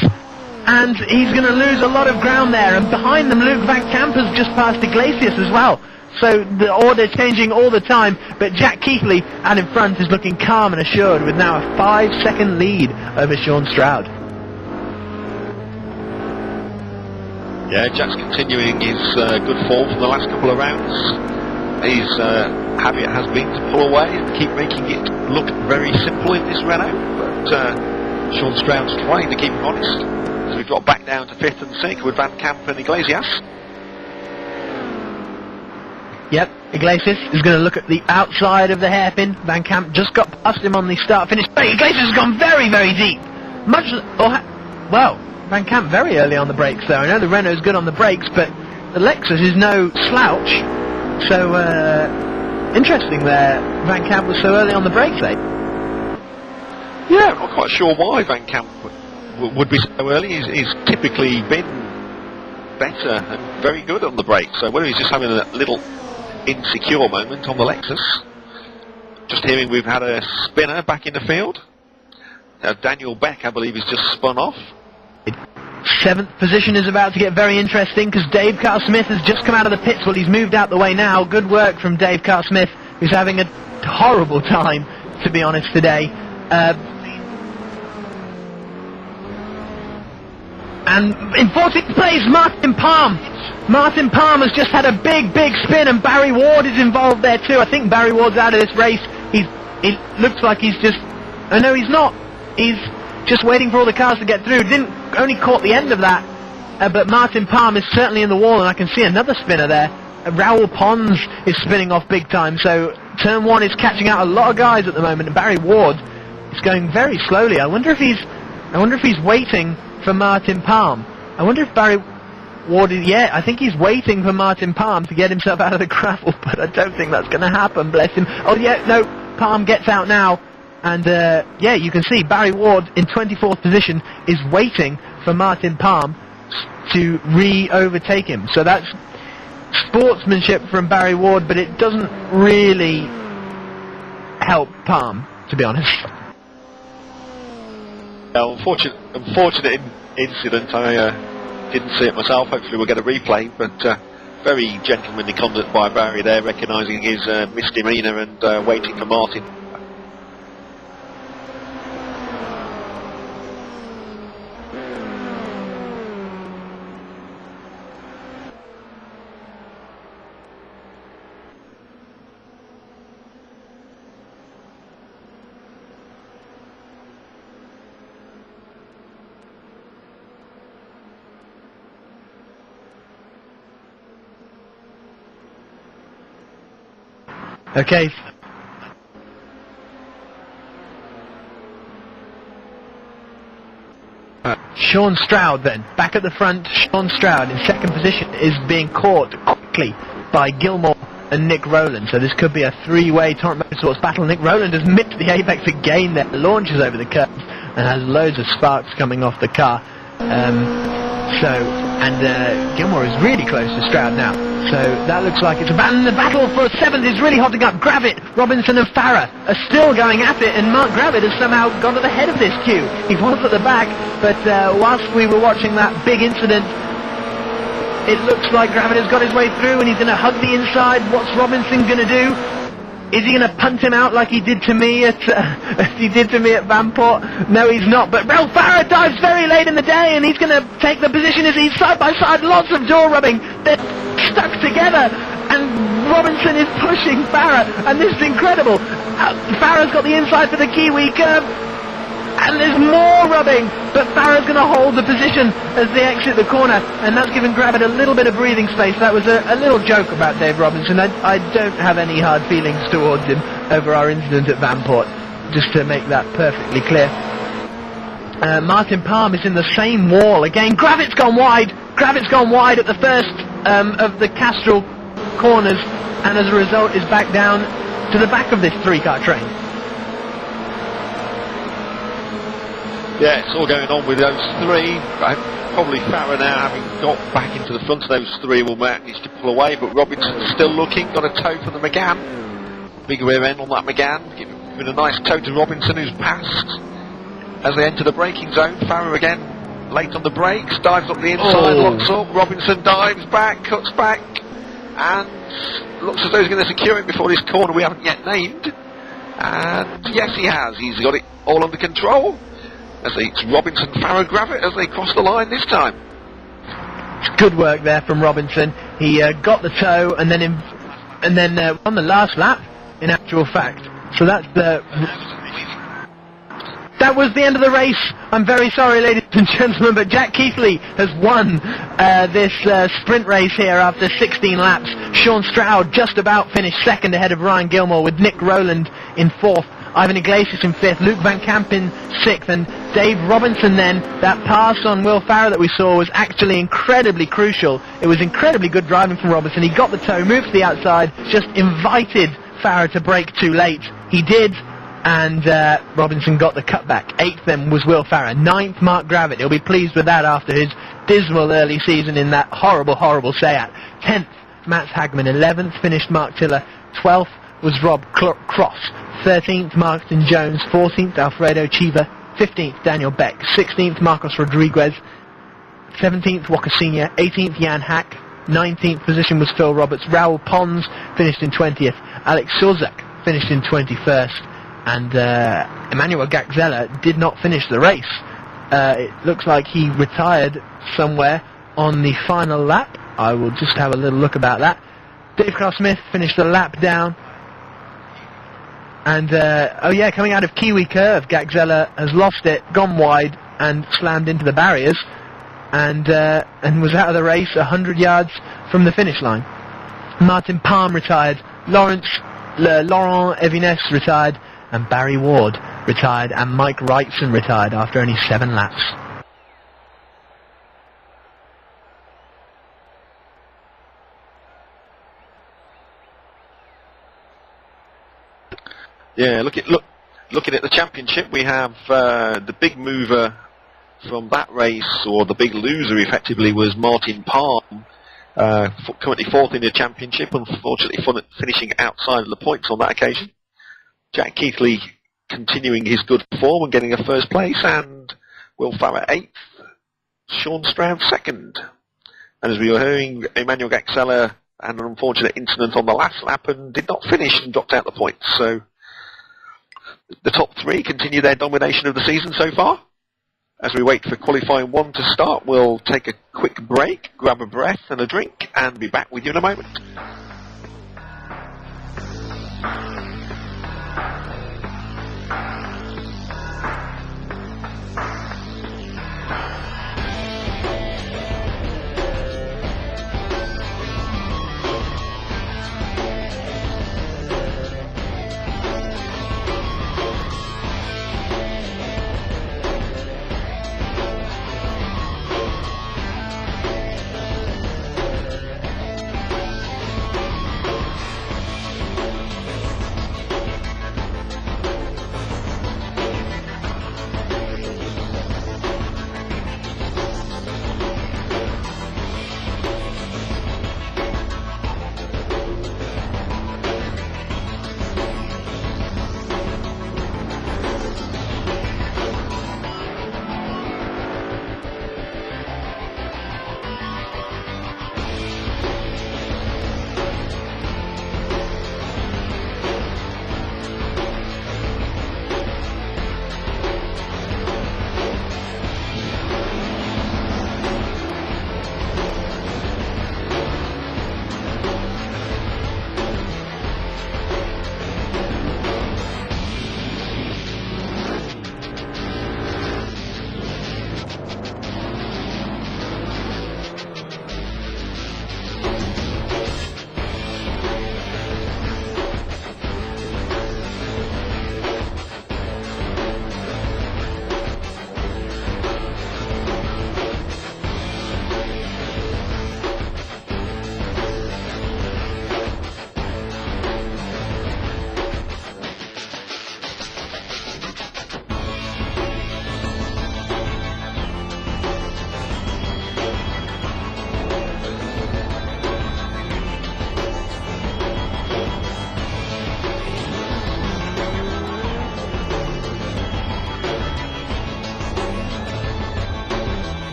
And he's going to lose a lot of ground there. And behind them, Luke Van Camp has just passed Iglesias as well. So the order's changing all the time. But Jack Keithley out in front is looking calm and assured with now a 5-second lead over Sean Stroud. Yeah, Jack's continuing his good form from the last couple of rounds. His habit has been to pull away and keep making it look very simple in this Renault, but Sean Stroud's trying to keep him honest, as we drop back down to 5th and 6th with Van Camp and Iglesias. Yep, Iglesias is going to look at the outside of the hairpin. Van Camp just got past him on the start-finish. Iglesias has gone very, very deep. Well, Van Camp very early on the brakes there. I know the Renault's good on the brakes, but the Lexus is no slouch. So, interesting there, Van Camp was so early on the brakes, eh? Yeah, I'm not quite sure why Van Camp would be so early. He's typically been better and very good on the brakes, so whether he's just having a little insecure moment on the Lexus. Just hearing we've had a spinner back in the field. Now Daniel Beck, I believe, has just spun off. 7th position is about to get very interesting because Dave Carl-Smith has just come out of the pits. Well, he's moved out the way now. Good work from Dave Carl-Smith, who's having a horrible time, to be honest, today. And in 14th place, Martin Palm. Martin Palm has just had a big, big spin, and Barry Ward is involved there too. I think Barry Ward's out of this race. It looks like he's just... Oh, no, he's not. He's just waiting for all the cars to get through. Only caught the end of that, but Martin Palm is certainly in the wall, and I can see another spinner there. Raoul Pons is spinning off big time, so turn 1 is catching out a lot of guys at the moment, and Barry Ward is going very slowly. I wonder if he's waiting for Martin Palm. I wonder if Barry Ward is... Yeah, I think he's waiting for Martin Palm to get himself out of the gravel, but I don't think that's going to happen, bless him. Oh yeah, no, Palm gets out now. And, yeah, you can see Barry Ward in 24th position is waiting for Martin Palm to re-overtake him. So that's sportsmanship from Barry Ward, but it doesn't really help Palm, to be honest. Unfortunate incident. I didn't see it myself. Hopefully we'll get a replay, but very gentlemanly conduct by Barry there, recognising his misdemeanour and waiting for Martin. Okay. Sean Stroud then, back at the front. Sean Stroud in second position is being caught quickly by Gilmore and Nick Rowland, so this could be a three-way Torrent Motorsports battle. Nick Rowland has missed the apex again there, launches over the curve and has loads of sparks coming off the car. Gilmore is really close to Stroud now, so that looks like it's a battle. The battle for 7th is really hotting up. Gravitt, Robinson and Farah are still going at it, and Mark Gravitt has somehow gone to the head of this queue. He was at the back, but whilst we were watching that big incident, it looks like Gravitt has got his way through and he's going to hug the inside. What's Robinson going to do? Is he going to punt him out like he did to me at Vanport? No, he's not. But Ralph Farah dives very late in the day, and he's going to take the position as he's side by side. Lots of jaw rubbing. They're stuck together, and Robinson is pushing Farah, and this is incredible. Farah's got the inside for the Kiwi curve, and there's more rubbing, but Farah's going to hold the position as they exit the corner, and that's given Gravitt a little bit of breathing space. That was a little joke about Dave Robinson. I don't have any hard feelings towards him over our incident at Vanport, just to make that perfectly clear. Martin Palm is in the same wall again. Gravitt's gone wide. Gravitt's gone wide at the first of the Castrol corners, and as a result is back down to the back of this three-car train. Yeah, it's all going on with those three. Probably Farah now, having got back into the front of those three, will manage to pull away, but Robinson's still looking, got a tow for the McGann. Big rear end on that McGann, giving a nice tow to Robinson, who's passed. As they enter the braking zone, Farah again, late on the brakes, dives up the inside, locks up, Robinson dives back, cuts back, and looks as though he's going to secure it before this corner we haven't yet named. And yes, he has, he's got it all under control. As it's Robinson, Farah, Gravitt as they cross the line this time. It's good work there from Robinson. He got the tow and then won the last lap, in actual fact. So that's that was the end of the race. I'm very sorry, ladies and gentlemen, but Jack Keithley has won this sprint race here after 16 laps. Sean Stroud just about finished second ahead of Ryan Gilmore, with Nick Rowland in fourth. Ivan Iglesias in fifth, Luke Van Camp in sixth, and Dave Robinson then, that pass on Will Farah that we saw was actually incredibly crucial. It was incredibly good driving from Robinson. He got the tow, moved to the outside, just invited Farah to brake too late. He did, and Robinson got the cutback. Eighth then was Will Farah. Ninth, Mark Gravitt. He'll be pleased with that after his dismal early season in that horrible, horrible Seat. 10th, Mats Hagman. 11th finished Mark Tiller. 12th was Rob Cross. 13th, Marston Jones. 14th, Alfredo Chiva. 15th, Daniel Beck. 16th, Marcos Rodriguez. 17th, Walker Sr. 18th, Jan Hack. 19th position was Phil Roberts. Raoul Pons finished in 20th. Alex Surzak finished in 21st. And Emmanuel Gaxella did not finish the race. It looks like he retired somewhere on the final lap. I will just have a little look about that. Dave Carl-Smith finished the lap down. And, coming out of Kiwi Curve, Gaxella has lost it, gone wide, and slammed into the barriers, and was out of the race 100 yards from the finish line. Martin Palm retired, Laurent Evines retired, and Barry Ward retired, and Mike Wrightson retired after only 7 laps. Yeah, looking at the championship, we have the big mover from that race, or the big loser effectively, was Martin Palm, currently fourth in the championship, unfortunately finishing outside of the points on that occasion. Jack Keithley continuing his good form and getting a first place, and Will Farah 8th, Sean Stroud 2nd. And as we were hearing, Emmanuel Gaxella had an unfortunate incident on the last lap and did not finish and dropped out the points. So the top three continue their domination of the season so far. As we wait for qualifying 1 to start, we'll take a quick break, grab a breath and a drink, and be back with you in a moment.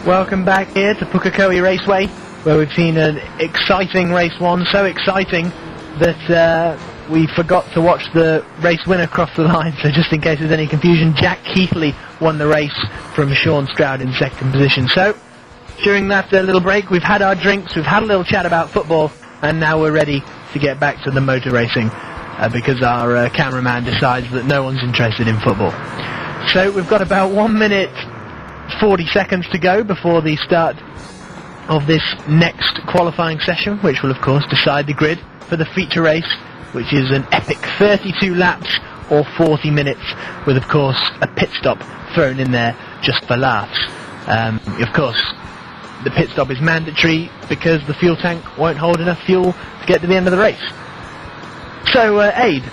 Welcome back here to Pukekohe Raceway, where we've seen an exciting race one, so exciting that we forgot to watch the race winner cross the line, so just in case there's any confusion, Jack Keithley won the race from Sean Stroud in second position. So, during that little break, we've had our drinks, we've had a little chat about football, and now we're ready to get back to the motor racing, because our cameraman decides that no one's interested in football. So, we've got about 1 minute 40 seconds to go before the start of this next qualifying session, which will of course decide the grid for the feature race, which is an epic 32 laps or 40 minutes, with of course a pit stop thrown in there just for laughs. Of course, the pit stop is mandatory because the fuel tank won't hold enough fuel to get to the end of the race. So, Aid,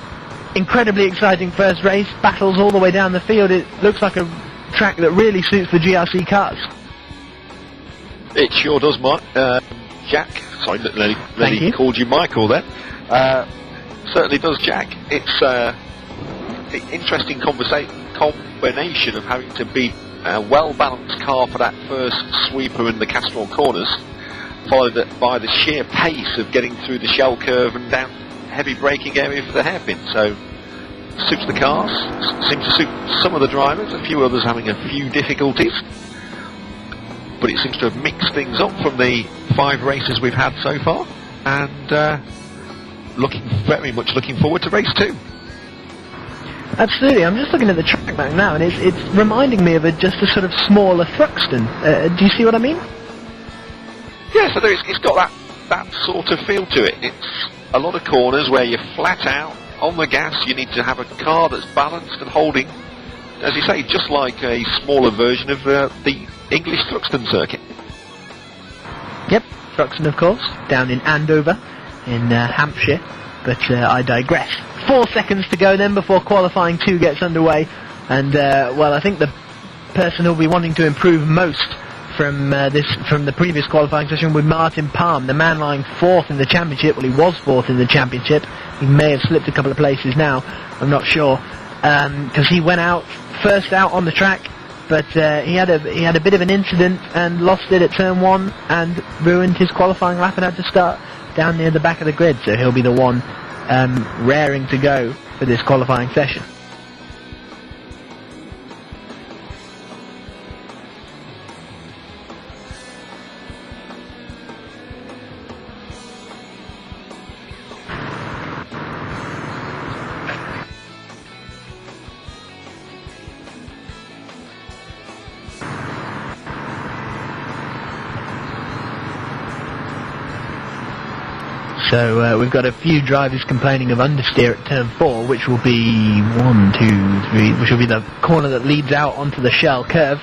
incredibly exciting first race, battles all the way down the field. It looks like a track that really suits the GRC cars. It sure does, Jack. Sorry, really called you Michael there. Certainly does, Jack. It's an interesting combination of having to be a well-balanced car for that first sweeper in the Castrol corners, followed by the sheer pace of getting through the shell curve and down heavy braking area for the hairpin. So, suits the cars, seems to suit some of the drivers, a few others having a few difficulties, but it seems to have mixed things up from the 5 races we've had so far, and very much looking forward to race 2. Absolutely, I'm just looking at the track back now, and it's reminding me of just a sort of smaller Thruxton. Do you see what I mean? Yes, it's got that sort of feel to it. It's a lot of corners where you're flat out on the gas. You need to have a car that's balanced and holding, as you say, just like a smaller version of the English Thruxton circuit. Yep, Thruxton of course, down in Andover in Hampshire, but I digress. 4 seconds to go then before qualifying 2 gets underway, and well, I think the person who'll be wanting to improve most from the previous qualifying session would Martin Palm, the man lying 4th in the championship. Well, he was 4th in the championship. He may have slipped a couple of places now, I'm not sure, because he went out first out on the track, but he had a bit of an incident and lost it at turn 1 and ruined his qualifying lap and had to start down near the back of the grid, so he'll be the one raring to go for this qualifying session. So we've got a few drivers complaining of understeer at turn 4, which will be 1, 2, 3, which will be the corner that leads out onto the shell curve.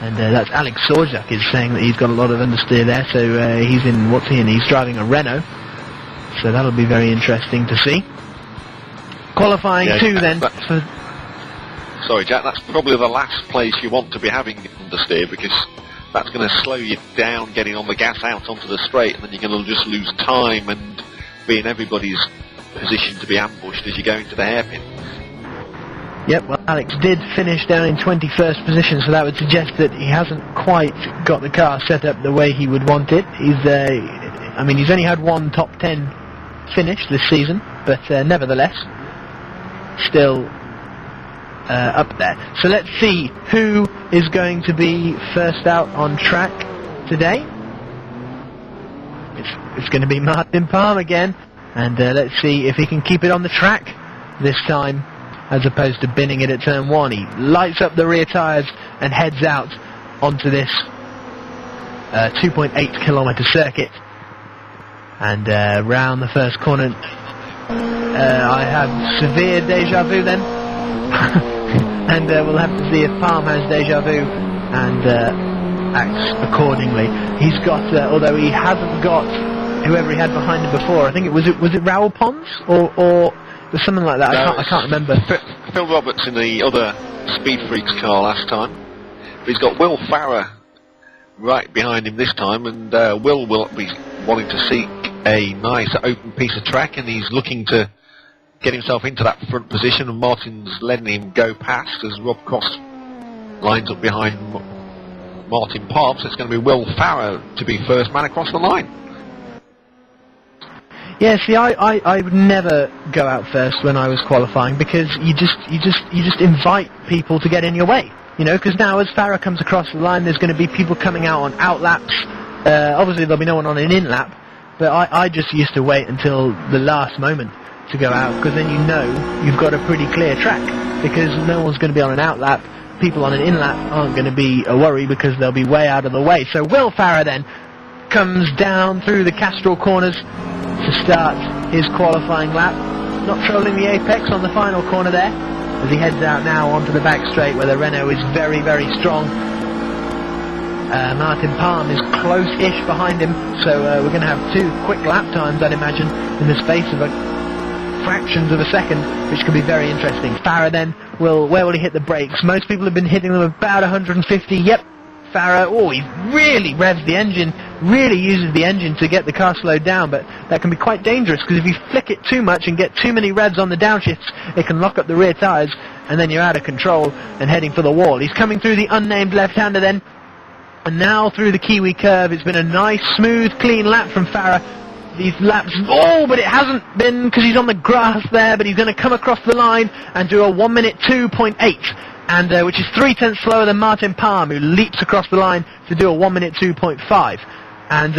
And that's Alex Sorjak is saying that he's got a lot of understeer there, so he's in, what's he in? He's driving a Renault. So that'll be very interesting to see. Qualifying 2 then. Sorry Jack, that's probably the last place you want to be having understeer, because that's going to slow you down getting on the gas out onto the straight, and then you're going to just lose time and be in everybody's position to be ambushed as you go into the hairpin. Yep, well, Alex did finish down in 21st position, so that would suggest that he hasn't quite got the car set up the way he would want it. He's only had 1 top 10 finish this season, but nevertheless, still up there. So let's see who is going to be first out on track today. It's going to be Martin Palm again, and let's see if he can keep it on the track this time, as opposed to binning it at turn 1. He lights up the rear tyres and heads out onto this 2.8 kilometre circuit, and round the first corner. I have severe deja vu then. And we'll have to see if Palm has deja vu and acts accordingly. He's got, although he hasn't got whoever he had behind him before. I think was it Raoul Pons or was something like that. No, I can't remember. Phil Roberts in the other Speed Freaks car last time. But he's got Will Farrer right behind him this time, and Will be wanting to seek a nice open piece of track, and he's looking to get himself into that front position, and Martin's letting him go past as Rob Cross lines up behind Martin Palm, so it's going to be Will Farrer to be first man across the line. Yeah, see, I would never go out first when I was qualifying, because you just invite people to get in your way, you know, because now as Farrer comes across the line, there's going to be people coming out on out laps. Obviously there'll be no one on an in lap, but I just used to wait until the last moment to go out, because then you know you've got a pretty clear track, because no one's going to be on an out lap. People on an in lap aren't going to be a worry, because they'll be way out of the way. So Will Farrer then comes down through the Castrol corners to start his qualifying lap, not trolling the apex on the final corner there, as he heads out now onto the back straight where the Renault is very, very strong. Martin Palm is close-ish behind him, so we're going to have two quick lap times, I'd imagine, in the space of fractions of a second, which could be very interesting. Farrer then where will he hit the brakes? Most people have been hitting them about 150. Yep, Farrer, he really revs the engine, really uses the engine to get the car slowed down, but that can be quite dangerous, because if you flick it too much and get too many revs on the downshifts, it can lock up the rear tyres, and then you're out of control and heading for the wall. He's coming through the unnamed left-hander then, and now through the Kiwi curve. It's been a nice, smooth, clean lap from Farrer. These laps, but it hasn't been, because he's on the grass there, but he's going to come across the line and do a 1 minute 2.8. And which is 3/10 slower than Martin Palm, who leaps across the line to do a 1 minute 2.5. And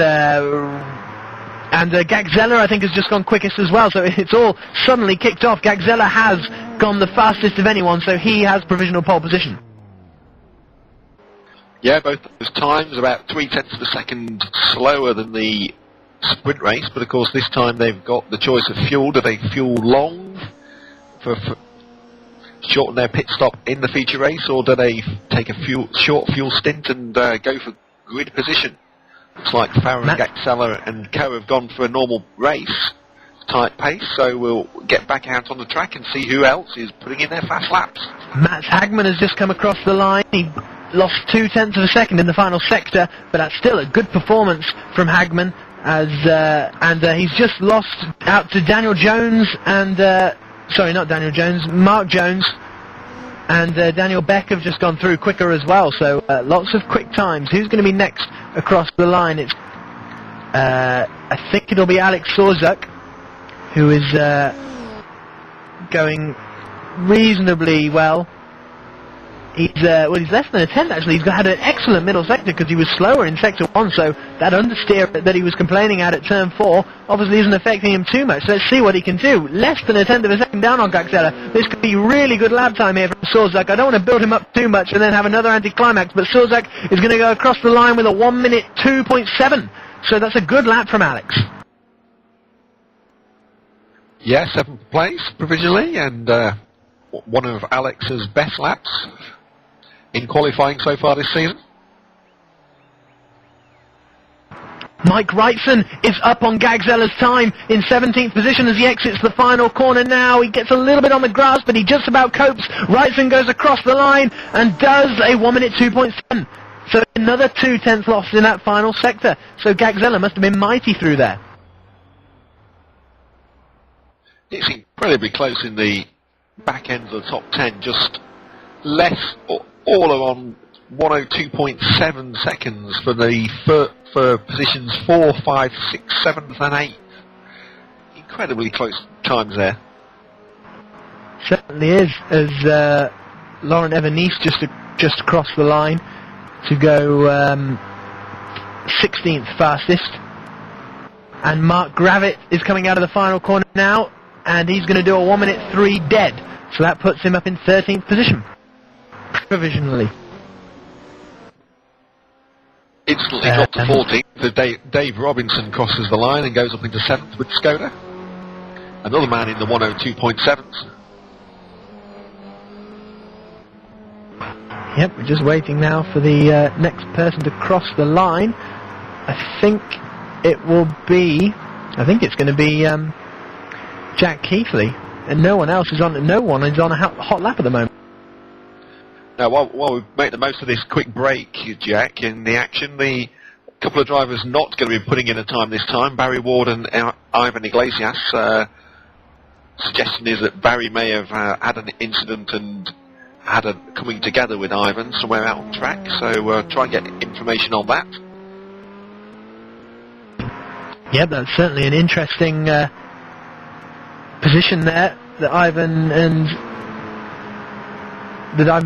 Gagzella, I think, has just gone quickest as well, so it's all suddenly kicked off. Gagzella has gone the fastest of anyone, so he has provisional pole position. Yeah, both those times about 0.3 of a second slower than the sprint race, but of course this time they've got the choice of fuel. Do they fuel long for shorten their pit stop in the feature race, or do they take a short fuel stint and go for grid position? Looks like Farrer and Gagzella and Co have gone for a normal race type pace, so we'll get back out on the track and see who else is putting in their fast laps. Mats Hagman has just come across the line. He lost 0.2 of a second in the final sector, but that's still a good performance from Hagman, and he's just lost out to Daniel Jones and sorry, not Daniel Jones, Mark Jones, and Daniel Beck have just gone through quicker as well, so lots of quick times. Who's going to be next across the line? It's I think it'll be Alex Sorzuk, who is going reasonably well. He's less than a 10 actually. He's had an excellent middle sector, because he was slower in sector 1, so that understeer that he was complaining at turn 4 obviously isn't affecting him too much. So let's see what he can do. Less than a 10th of a second down on Gagzella. This could be really good lap time here from Sorzuk. I don't want to build him up too much and then have another anticlimax, but Sorzuk is going to go across the line with a 1 minute 2.7. So that's a good lap from Alex. Yeah, 7th place provisionally, and one of Alex's best laps in qualifying so far this season. Mike Wrightson is up on Gagzella's time in 17th position as he exits the final corner now. He gets a little bit on the grass, but he just about copes. Wrightson goes across the line and does a 1 minute 2.7. So another 0.2 loss in that final sector. So Gagzella must have been mighty through there. It's incredibly close in the back end of the top 10, just less, all are on 102.7 seconds for the for positions 4, 5, 6, 7, and 8. Incredibly close times there. Certainly is, as Laurent Evanice just crossed the line to go 16th fastest, and Mark Gravitt is coming out of the final corner now, and he's going to do a 1 minute 3 dead. So that puts him up in 13th position, provisionally. Instantly dropped to 14th. Dave Robinson crosses the line and goes up into 7th with Skoda. Another man in the 102.7s. Yep, we're just waiting now for the next person to cross the line. I think it's going to be Jack Keithley. And no one is on a hot lap at the moment. Now, while we make the most of this quick break, Jack, in the action, the couple of drivers not going to be putting in a time this time, Barry Ward and Ivan Iglesias. Suggestion is that Barry may have had an incident and had a coming together with Ivan somewhere out on track, so try and get information on that. Yeah, that's certainly an interesting position there that Ivan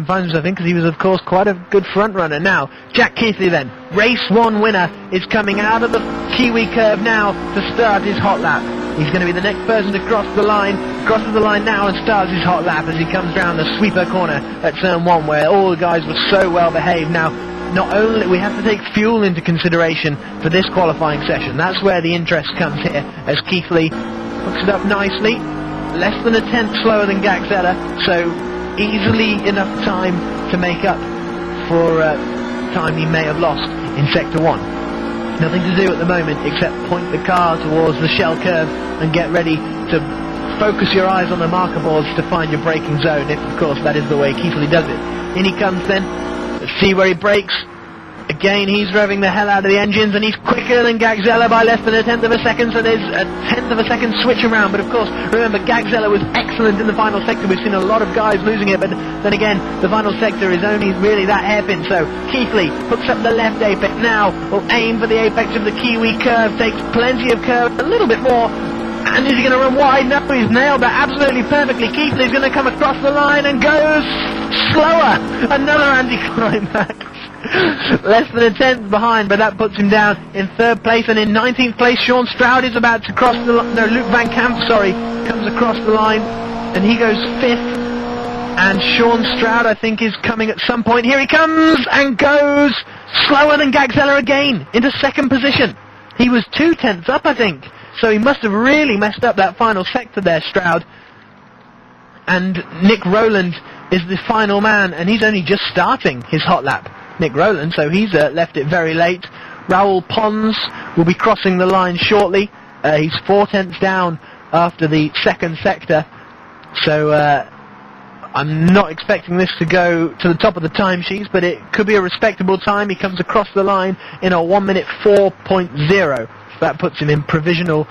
finds, I think, because he was, of course, quite a good front runner. Now, Jack Keithley then, race 1 winner, is coming out of the Kiwi curve now to start his hot lap. He's going to be the next person to cross the line, crosses the line now and starts his hot lap as he comes round the sweeper corner at turn 1, where all the guys were so well behaved. Now, not only we have to take fuel into consideration for this qualifying session, that's where the interest comes here, as Keithley hooks it up nicely, less than a tenth slower than Gagzella, so easily enough time to make up for time he may have lost in Sector 1. Nothing to do at the moment except point the car towards the shell curve and get ready to focus your eyes on the marker boards to find your braking zone, if of course that is the way Keithley does it. In he comes then. Let's see where he brakes. Again, he's revving the hell out of the engines, and he's quicker than Gagzella by less than a tenth of a second, so there's a tenth of a second switch around. But of course, remember, Gagzella was excellent in the final sector. We've seen a lot of guys losing it, but then again, the final sector is only really that hairpin. So Keithley hooks up the left apex now, will aim for the apex of the Kiwi curve, takes plenty of curve, a little bit more. And is he going to run wide? No, he's nailed that absolutely perfectly. Keithley's going to come across the line and goes slower. Another anticlimax. Less than a tenth behind, but that puts him down in 3rd place. And in 19th place, Sean Stroud is about to cross the line. No, Luke Van Camp, sorry, comes across the line, and he goes 5th. And Sean Stroud, I think, is coming at some point. Here he comes and goes slower than Gagzella again into 2nd position. He was 2 tenths up, I think. So he must have really messed up that final sector there, Stroud. And Nick Rowland is the final man, and he's only just starting his hot lap, Nick Rowland, so he's left it very late. Raoul Pons will be crossing the line shortly. He's 4 tenths down after the 2nd sector. So I'm not expecting this to go to the top of the timesheets, but it could be a respectable time. He comes across the line in a 1 minute 4.0. That puts him in provisional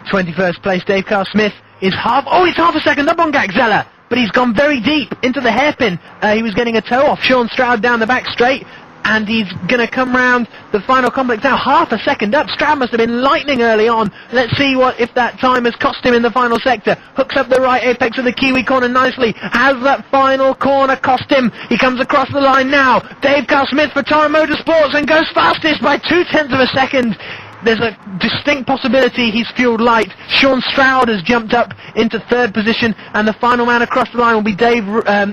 21st place. Dave Carl Smith is he's half a second up on Gagzella, but he's gone very deep into the hairpin. He was getting a toe off Sean Stroud down the back straight, and he's going to come round the final complex now, half a second up. Stroud must have been lightning early on. Let's see if that time has cost him in the final sector. Hooks up the right apex of the Kiwi corner nicely. Has that final corner cost him? He comes across the line now. Dave Carl Smith for Toro Motorsports and goes fastest by 2 tenths of a second. There's a distinct possibility he's fueled light. Sean Stroud has jumped up into 3rd position, and the final man across the line will be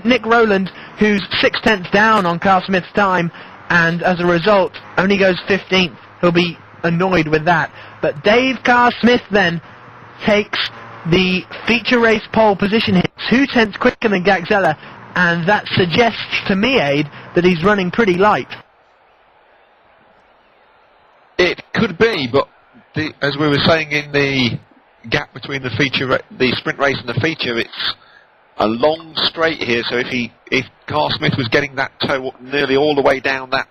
Nick Rowland, who's 6 tenths down on Carl Smith's time, and as a result only goes 15th. He'll be annoyed with that. But Dave Carl Smith then takes the feature race pole position here, 2 tenths quicker than Gagzella, and that suggests to me, Aid, that he's running pretty light. It could be, but as we were saying in the gap between the sprint race and the feature, it's a long straight here. So if Carl Smith was getting that toe nearly all the way down that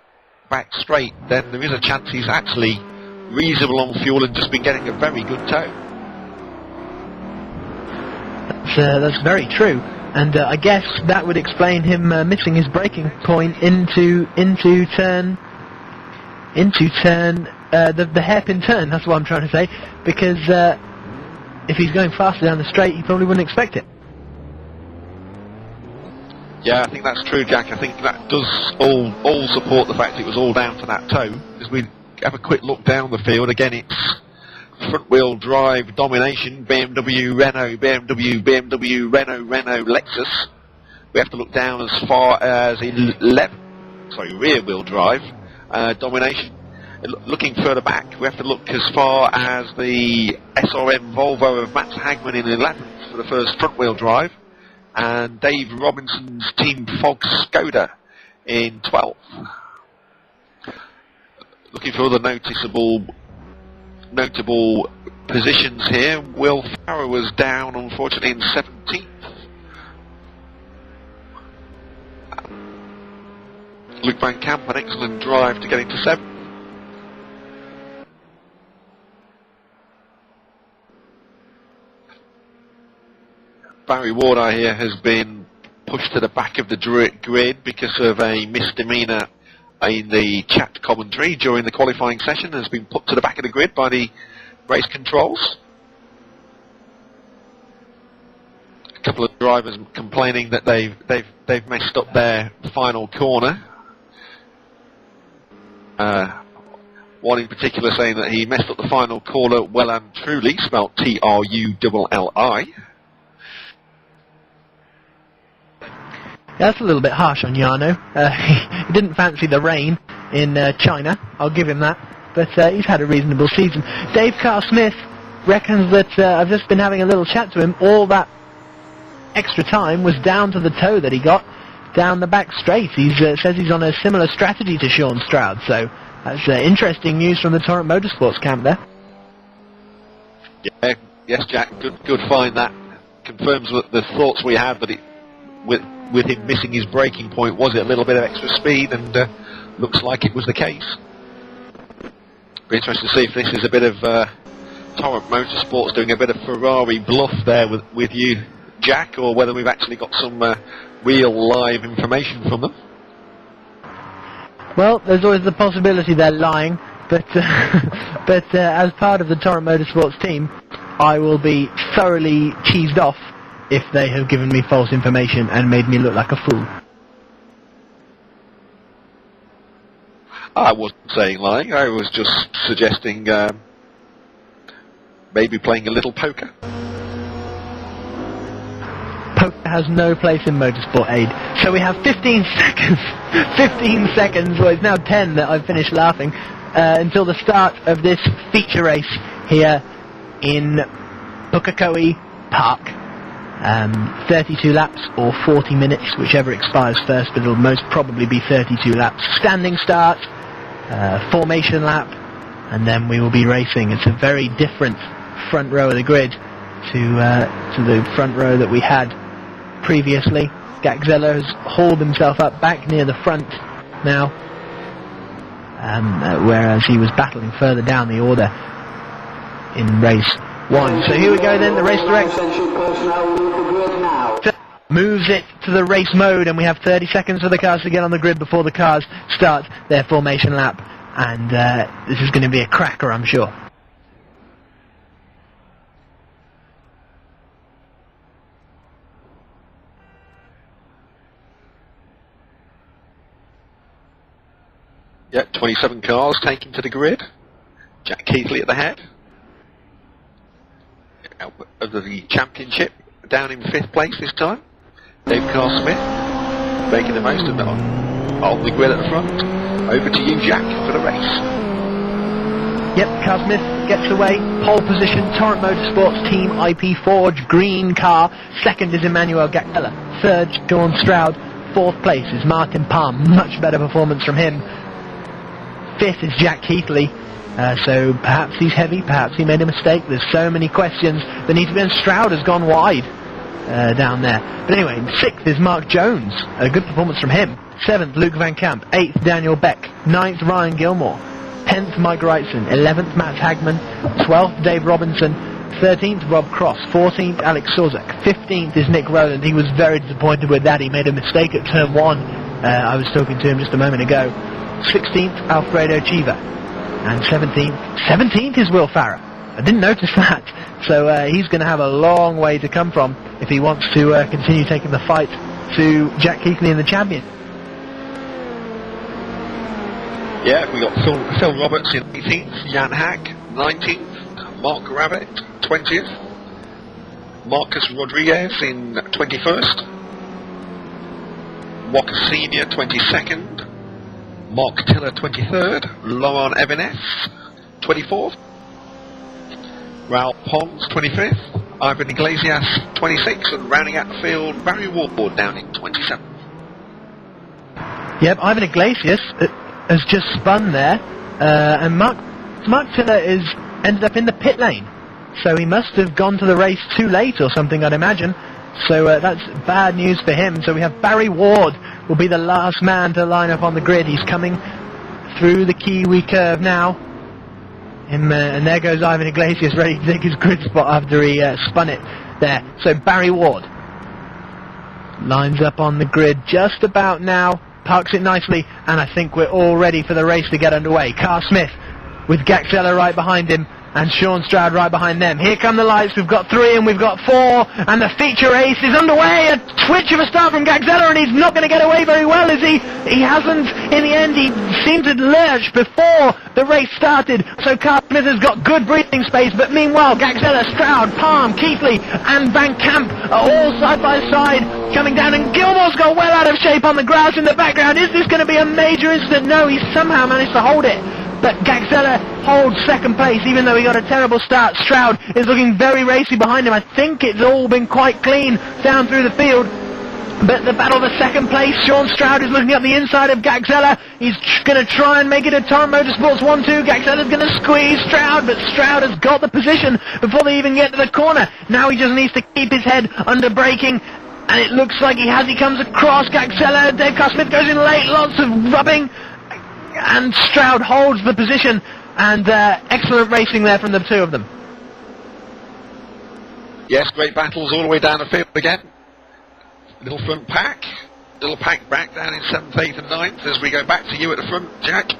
back straight, then there is a chance he's actually reasonable on fuel and just been getting a very good toe. That's very true, and I guess that would explain him missing his braking point into the hairpin turn. That's what I'm trying to say, because if he's going faster down the straight, he probably wouldn't expect it. Yeah, I think that's true, Jack. I think that does all support the fact it was all down to that toe. As we have a quick look down the field, again it's front-wheel drive domination, BMW, Renault, BMW, Renault, Lexus. We have to look down as far as rear-wheel drive domination. Looking further back, we have to look as far as the SRM Volvo of Mats Hagman in 11th for the first front-wheel drive, and Dave Robinson's Team Fog Skoda in 12th. Looking for other notable positions here, Will Farrow was down unfortunately in 17th. Luke Van Camp, an excellent drive to get into 7th. Barry Ward, I hear, has been pushed to the back of the grid because of a misdemeanour in the chat commentary during the qualifying session. Has been put to the back of the grid by the race controls. A couple of drivers complaining that they've messed up their final corner. One in particular saying that he messed up the final corner well and truly, spelled T-R-U-L-L-I. That's a little bit harsh on Jarno. He didn't fancy the rain in China, I'll give him that, but he's had a reasonable season. Dave Carr-Smith reckons that I've just been having a little chat to him, all that extra time was down to the tow that he got down the back straight. He says he's on a similar strategy to Sean Stroud, so that's interesting news from the Torrent Motorsports camp there. Yeah, yes, Jack, good find. That confirms the thoughts we had, but with him missing his braking point, was it a little bit of extra speed? And looks like it was the case. Be interesting to see if this is a bit of Torrent Motorsports doing a bit of Ferrari bluff there with you, Jack, or whether we've actually got some real live information from them. Well, there's always the possibility they're lying, but as part of the Torrent Motorsports team, I will be thoroughly cheesed off if they have given me false information and made me look like a fool. I wasn't saying lying, I was just suggesting maybe playing a little poker. Poker has no place in Motorsport Aid. So we have 15 seconds. 15 seconds, well it's now 10 that I've finished laughing, until the start of this feature race here in Pukekohe Park. 32 laps or 40 minutes, whichever expires first, but it'll most probably be 32 laps. Standing start, formation lap, and then we will be racing. It's a very different front row of the grid to the front row that we had previously. Gaxella has hauled himself up back near the front now, whereas he was battling further down the order in race 1. So here we go then, the race director moves it to the race mode, and we have 30 seconds for the cars to get on the grid before the cars start their formation lap, and this is going to be a cracker, I'm sure. Yep, 27 cars taken to the grid. Jack Keithley at the head of the championship, down in 5th place this time. Dave Carr-Smith making the most of it on the grid at the front. Over to you, Jack, for the race. Yep, Carr-Smith gets away, pole position, Torrent Motorsports Team IP Forge, green car. Second is Emmanuel Gaxella. Third, Sean Stroud. 4th place is Martin Palm, much better performance from him. 5th is Jack Keithley. So perhaps he's heavy, perhaps he made a mistake. There's so many questions that need to be, and Stroud has gone wide down there. But anyway, 6th is Mark Jones, a good performance from him. 7th, Luke Van Camp. 8th, Daniel Beck. 9th, Ryan Gilmore. 10th, Mike Wrightson. 11th, Matt Hagman. 12th, Dave Robinson. 13th, Rob Cross. 14th, Alex Sorzak. 15th is Nick Rowland. He was very disappointed with that. He made a mistake at turn 1. I was talking to him just a moment ago. 16th, Alfredo Chiva. And 17th is Will Farah. I didn't notice that. So he's going to have a long way to come from if he wants to continue taking the fight to Jack Keithley and the champion. Yeah, we got Phil Roberts in 18th, Jan Hack 19th, Mark Rabbit 20th, Marcus Rodriguez in 21st, Walker Senior 22nd, Mark Tiller 23rd, Laurent Evanes 24th, Raoul Pons 25th, Ivan Iglesias 26th, and rounding out the field, Barry Ward down in 27th. Yep, Ivan Iglesias has just spun there, and Mark Tiller ended up in the pit lane, so he must have gone to the race too late or something, I'd imagine. So that's bad news for him. So we have Barry Ward will be the last man to line up on the grid. He's coming through the Kiwi curve now, and there goes Ivan Iglesias ready to take his grid spot after he spun it there. So Barry Ward Lines up on the grid just about now, parks it nicely, and I think we're all ready for the race to get underway. Carl Smith with Gaxella right behind him, and Sean Stroud right behind them. Here come the lights. We've got 3 and we've got 4, and the feature race is underway. A twitch of a start from Gaxella, and he's not going to get away very well, is he? He hasn't. In the end, he seemed to lurch before the race started, so Carl Smith has got good breathing space, but meanwhile, Gaxella, Stroud, Palm, Keithley, and Van Camp are all side by side coming down, and Gilmore's got well out of shape on the grass in the background. Is this going to be a major incident? No, he's somehow managed to hold it. But Gaxella holds second place, even though he got a terrible start. Stroud is looking very racy behind him. I think it's all been quite clean down through the field. But the battle for second place, Sean Stroud is looking up the inside of Gaxella. He's going to try and make it a Torrent Motorsports 1-2. Gaxella's going to squeeze Stroud, but Stroud has got the position before they even get to the corner. Now he just needs to keep his head under braking. And it looks like he has. He comes across Gaxella. Dave Carl-Smith goes in late. Lots of rubbing. And Stroud holds the position, and excellent racing there from the two of them. Yes, great battles all the way down the field again. Little front pack, little pack back down in 7th, 8th and 9th as we go back to you at the front, Jack.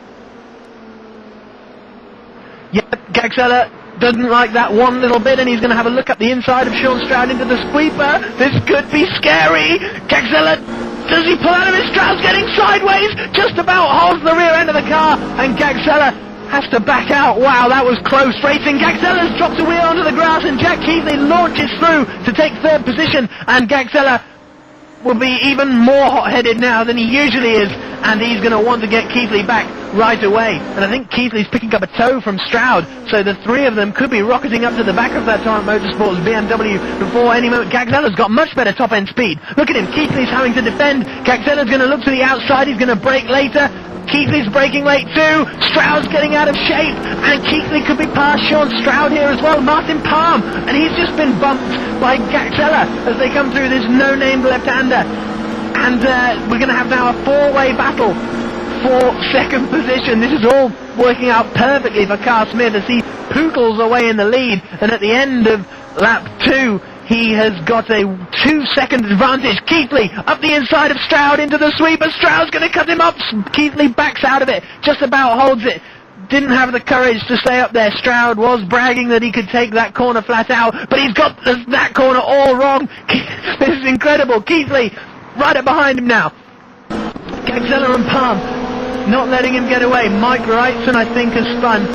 Yep, Gaxella doesn't like that one little bit, and he's going to have a look up the inside of Sean Stroud into the sweeper. This could be scary. Gaxella, does he pull out of it? Stroud's getting sideways, just about holds the rear end of the car, and Gaxella has to back out. Wow, that was close racing. Gaxella's dropped a wheel onto the grass, and Jack Keithley launches through to take 3rd position, and Gaxella will be even more hot-headed now than he usually is, and he's going to want to get Keithley back right away. And I think Keithley's picking up a tow from Stroud, so the 3 of them could be rocketing up to the back of that Torrent Motorsports BMW before any moment. Gaxella's got much better top-end speed. Look at him. Keithley's having to defend. Gaxella's going to look to the outside. He's going to brake later. Keithley's braking late too. Stroud's getting out of shape, and Keithley could be past Sean Stroud here as well. Martin Palm, and he's just been bumped by Gaxella as they come through this no-named left-hander. And we're going to have now a 4-way battle for 2nd position. This is all working out perfectly for Carl Smith as he poodles away in the lead, and at the end of lap 2, he has got a 2-second advantage. Keithley up the inside of Stroud into the sweeper. Stroud's going to cut him up. Keithley backs out of it, just about holds it. Didn't have the courage to stay up there. Stroud was bragging that he could take that corner flat out, but he's got that corner all wrong. This is incredible. Keithley right up behind him now. Gaxella and Palm not letting him get away. Mike Wrightson, I think, has spun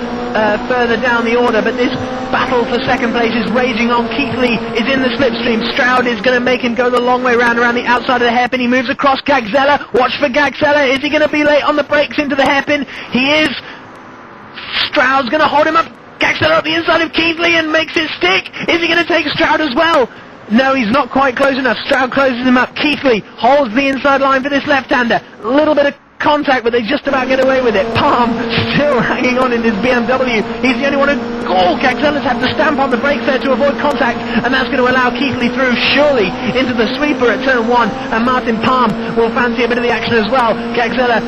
further down the order, but this battle for 2nd place is raging on. Keithley is in the slipstream. Stroud is going to make him go the long way round around the outside of the hairpin. He moves across Gaxella. Watch for Gaxella. Is he going to be late on the brakes into the hairpin? He is. Stroud's going to hold him up. Gaxella up the inside of Keithley and makes it stick. Is he going to take Stroud as well? No, he's not quite close enough. Stroud closes him up. Keithley holds the inside line for this left-hander. A little bit of contact, but they just about get away with it. Palm still hanging on in his BMW. He's the only one who... Oh, Gaxella's had to stamp on the brakes there to avoid contact, and that's going to allow Keithley through surely into the sweeper at turn 1, and Martin Palm will fancy a bit of the action as well. Gaxella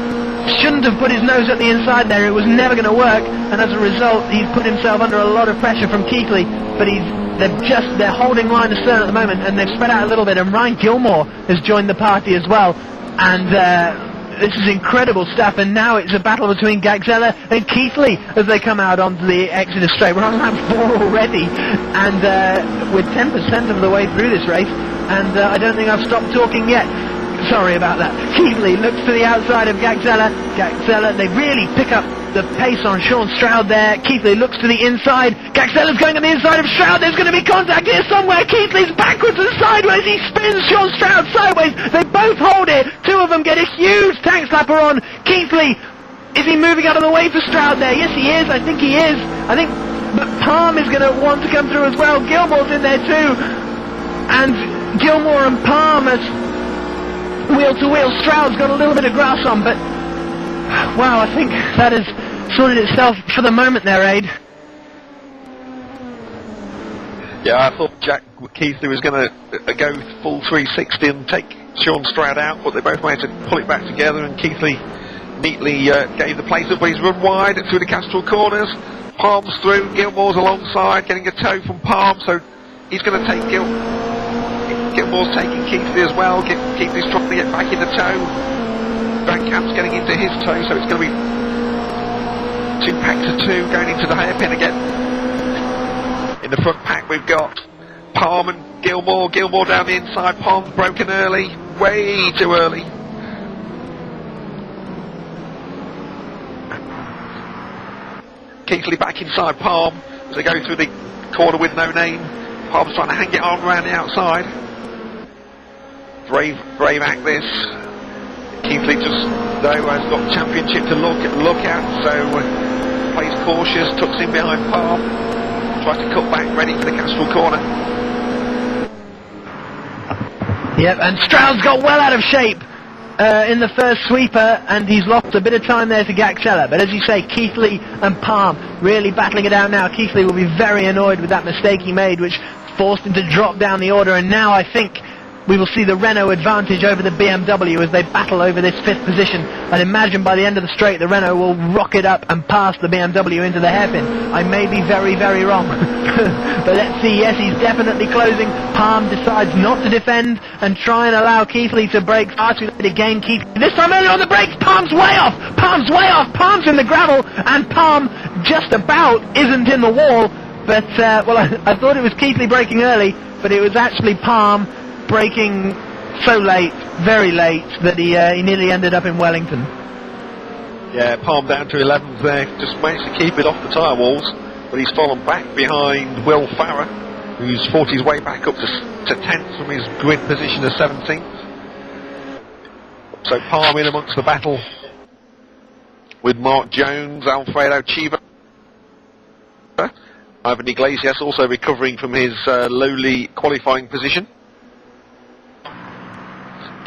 shouldn't have put his nose at the inside there. It was never going to work, and as a result, he's put himself under a lot of pressure from Keithley, but they're holding line astern at the moment, and they've spread out a little bit, and Ryan Gilmore has joined the party as well, and this is incredible stuff, and now it's a battle between Gaxella and Keithley as they come out onto the Exeter straight. We're on lap 4 already, and we're 10% of the way through this race, and I don't think I've stopped talking yet. Sorry about that. Keithley looks to the outside of Gaxella. Gaxella, they really pick up the pace on Sean Stroud there. Keithley looks to the inside. Gaxella's going on the inside of Stroud. There's going to be contact here somewhere. Keithley's backwards and sideways. He spins Sean Stroud sideways. They both hold it. 2 of them get a huge tank slapper on. Keithley, is he moving out of the way for Stroud there? Yes, he is. I think he is. But Palm is going to want to come through as well. Gilmore's in there too. And Gilmore and Palm as wheel to wheel. Stroud's got a little bit of grass on, but wow, I think that has sorted itself for the moment there, Aid. Yeah, I thought Jack Keithley was going to go full 360 and take Sean Stroud out, but they both managed to pull it back together, and Keithley neatly gave the place up, but he's run wide through the Castrol corners. Palm's through, Gilmore's alongside, getting a tow from Palm, so he's going to take Gilmore's taking Keithley as well. Keithley's trying to get back in the tow. Van Camp's getting into his tow, so it's going to be 2 packs of 2 going into the hairpin again. In the front pack we've got Palm and Gilmore. Gilmore down the inside. Palm broken early, way too early. Keithley back inside Palm as they go through the corner with no name. Palm's trying to hang it on around the outside. Brave act this. Keithley just though has got the championship to look at, so plays cautious, tucks in behind Palm, tries to cut back, ready for the Castrol corner. Yep, and Stroud's got well out of shape in the first sweeper, and he's lost a bit of time there to Gaxella. But as you say, Keithley and Palm really battling it out now. Keithley will be very annoyed with that mistake he made, which forced him to drop down the order, and now I think we will see the Renault advantage over the BMW as they battle over this 5th position. I'd imagine by the end of the straight the Renault will rocket up and pass the BMW into the hairpin. I may be very, very wrong. But let's see. Yes, he's definitely closing. Palm decides not to defend and try and allow Keithley to break far too late again. Keithley this time early on the brakes. Palm's way off. Palm's way off. Palm's in the gravel, and Palm just about isn't in the wall. But well, I thought it was Keithley breaking early, but it was actually Palm breaking so late, very late, that he nearly ended up in Wellington. Yeah, Palm down to 11th there, just managed to keep it off the tyre walls, but he's fallen back behind Will Farrer, who's fought his way back up to 10th from his grid position of 17th. So Palm in amongst the battle with Mark Jones, Alfredo Chiva. Ivan Iglesias also recovering from his lowly qualifying position.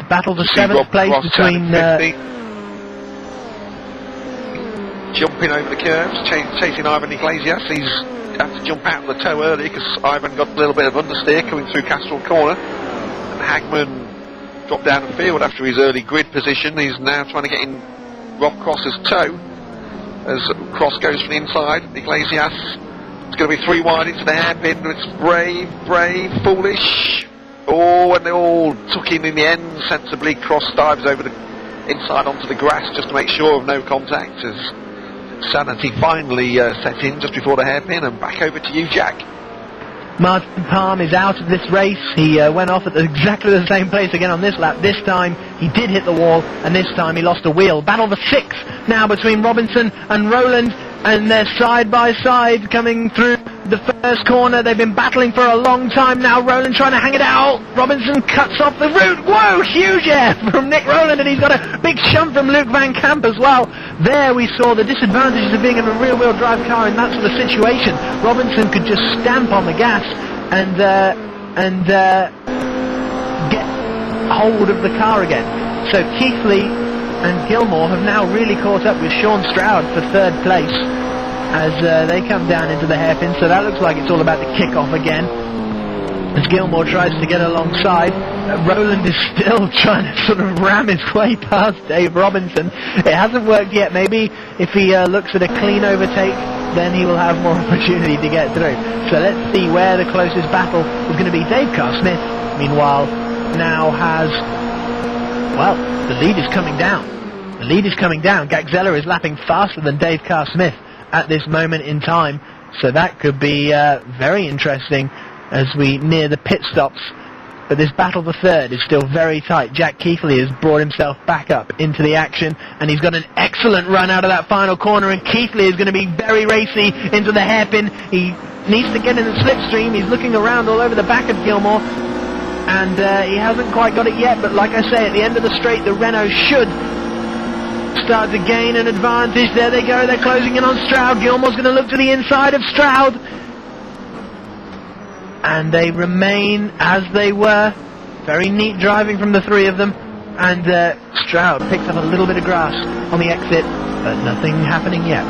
Battle for 7th place between jumping over the curves, chasing Ivan Iglesias. He's had to jump out of the tow early because Ivan got a little bit of understeer coming through Castrol corner, and Hagman dropped down the field after his early grid position. He's now trying to get in Rob Cross's tow as Cross goes from the inside. Iglesias, it's going to be 3 wide into the hairpin. It's brave, foolish. Oh, and they all took in the end sensibly. Cross dives over the inside onto the grass just to make sure of no contact as sanity finally set in just before the hairpin. And back over to you, Jack. Martin Palm is out of this race. He went off at exactly the same place again on this lap. This time he did hit the wall, and this time he lost a wheel. Battle for 6th now between Robinson and Rowland, and they're side by side coming through the first corner. They've been battling for a long time now. Rowland trying to hang it out. Robinson cuts off the route. Whoa, huge air from Nick Rowland, and he's got a big shunt from Luke Van Camp as well. There we saw the disadvantages of being in a rear-wheel drive car in that sort of situation. Robinson could just stamp on the gas and get hold of the car again. So Keithley and Gilmore have now really caught up with Sean Stroud for 3rd place as they come down into the hairpin. So that looks like it's all about the kick-off again as Gilmore tries to get alongside. Rowland is still trying to sort of ram his way past Dave Robinson. It hasn't worked yet. Maybe if he looks at a clean overtake, then he will have more opportunity to get through. So let's see where the closest battle is going to be. Dave Carr-Smith, meanwhile, now has, well, the lead is coming down. The lead is coming down. Gaxella is lapping faster than Dave Carr-Smith at this moment in time. So that could be very interesting as we near the pit stops. But this battle for 3rd is still very tight. Jack Keithley has brought himself back up into the action, and he's got an excellent run out of that final corner, and Keithley is going to be very racy into the hairpin. He needs to get in the slipstream. He's looking around all over the back of Gilmore, and he hasn't quite got it yet, but like I say, at the end of the straight, the Renault should start to gain an advantage. There they go, they're closing in on Stroud. Gilmore's going to look to the inside of Stroud, and they remain as they were. Very neat driving from the 3 of them, and Stroud picks up a little bit of grass on the exit, but nothing happening yet.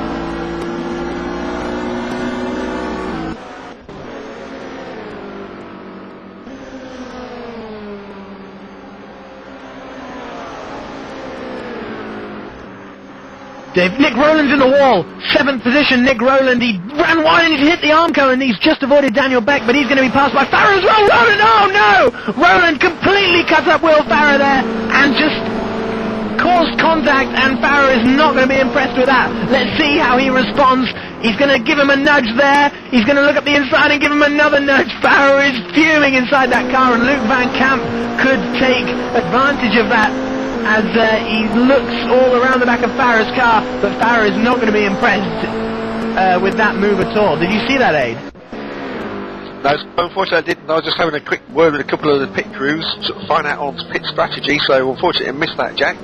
Nick Rowland's in the wall. 7th position, Nick Rowland. He ran wide and he hit the Armco, and he's just avoided Daniel Beck, but he's going to be passed by Farah as well. Rowland, oh no! Rowland completely cuts up Will Farah there and just caused contact, and Farah is not going to be impressed with that. Let's see how he responds. He's going to give him a nudge there. He's going to look up the inside and give him another nudge. Farah is fuming inside that car, and Luke Van Camp could take advantage of that as he looks all around the back of Farah's car, but Farah is not going to be impressed with that move at all. Did you see that, Aid? No, unfortunately I didn't. I was just having a quick word with a couple of the pit crews to find out on pit strategy, so unfortunately I missed that, Jack.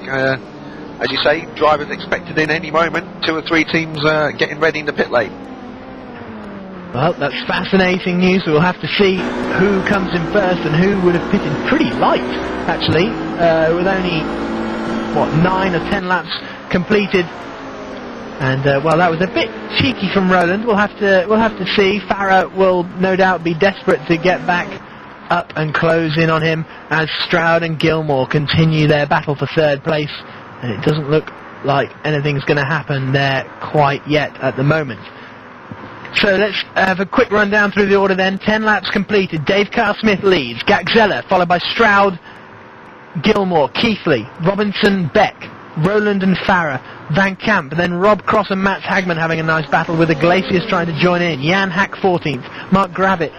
As you say, drivers expected in any moment, 2 or 3 teams getting ready in the pit lane. Well, that's fascinating news. We'll have to see who comes in first and who would have pitted pretty light, actually, with only, 9 or 10 laps completed. And well, that was a bit cheeky from Rowland. We'll have to see. Farah will no doubt be desperate to get back up and close in on him as Stroud and Gilmore continue their battle for 3rd place. And it doesn't look like anything's going to happen there quite yet at the moment. So let's have a quick run down through the order then. 10 laps completed. Dave Carl-Smith leads. Gaxella, followed by Stroud, Gilmore, Keithley, Robinson, Beck, Rowland and Farah, Van Camp, then Rob Cross and Mats Hagman having a nice battle with Iglesias trying to join in. Jan Hack 14th, Mark Gravitt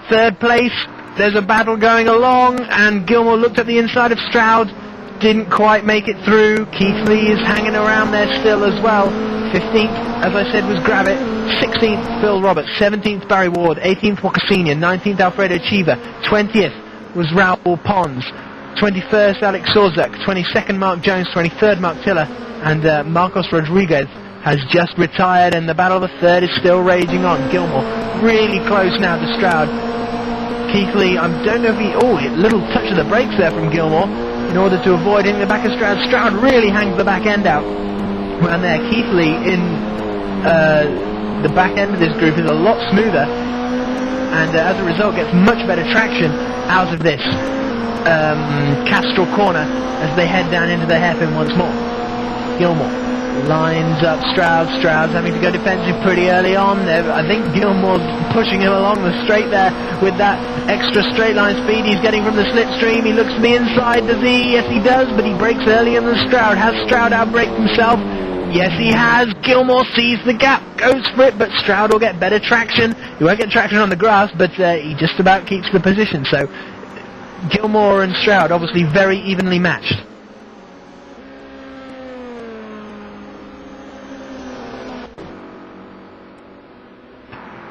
3rd place. There's a battle going along, and Gilmore looked at the inside of Stroud, didn't quite make it through. Keithley is hanging around there still as well. 15th, as I said, was Gravitt. 16th, Phil Roberts. 17th, Barry Ward. 18th, Walker Senior. 19th, Alfredo Chiva. 20th was Raoul Pons. 21st, Alex Sorzak. 22nd, Mark Jones. 23rd, Mark Tiller. And Marcos Rodriguez has just retired, and the battle of the 3rd is still raging on. Gilmore really close now to Stroud. Keithley, I don't know if he... Oh, a little touch of the brakes there from Gilmore in order to avoid hitting the back of Stroud. Stroud really hangs the back end out. And there, Keithley in the back end of this group is a lot smoother, and as a result gets much better traction out of this Castrol corner as they head down into the hairpin once more. Gilmore lines up Stroud. Stroud's having to go defensive pretty early on. I think Gilmore's pushing him along the straight there with that extra straight line speed he's getting from the slipstream. He looks to the inside, does he? Yes, he does, but he brakes earlier than Stroud. Has Stroud outbraked himself? Yes, he has. Gilmore sees the gap, goes for it, but Stroud will get better traction. He won't get traction on the grass, but he just about keeps the position. So Gilmore and Stroud obviously very evenly matched.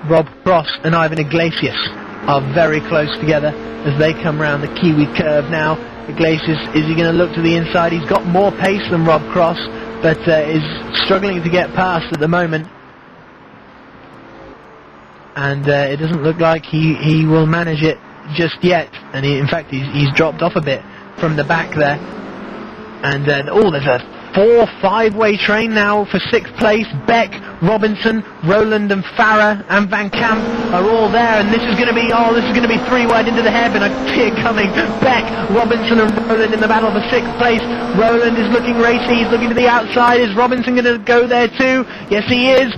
Rob Cross and Ivan Iglesias are very close together as they come round the Kiwi curve now. Iglesias, is he going to look to the inside? He's got more pace than Rob Cross, but is struggling to get past at the moment. And it doesn't look like he will manage it just yet. And in fact, he's dropped off a bit from the back there. And then, there's a 4-5-way train now for 6th place. Beck, Robinson, Rowland and Farah and Van Camp are all there, and this is going to be 3 wide into the hairpin. I see it coming. Beck, Robinson and Rowland in the battle for 6th place. Rowland is looking racy, he's looking to the outside. Is Robinson going to go there too? Yes, he is.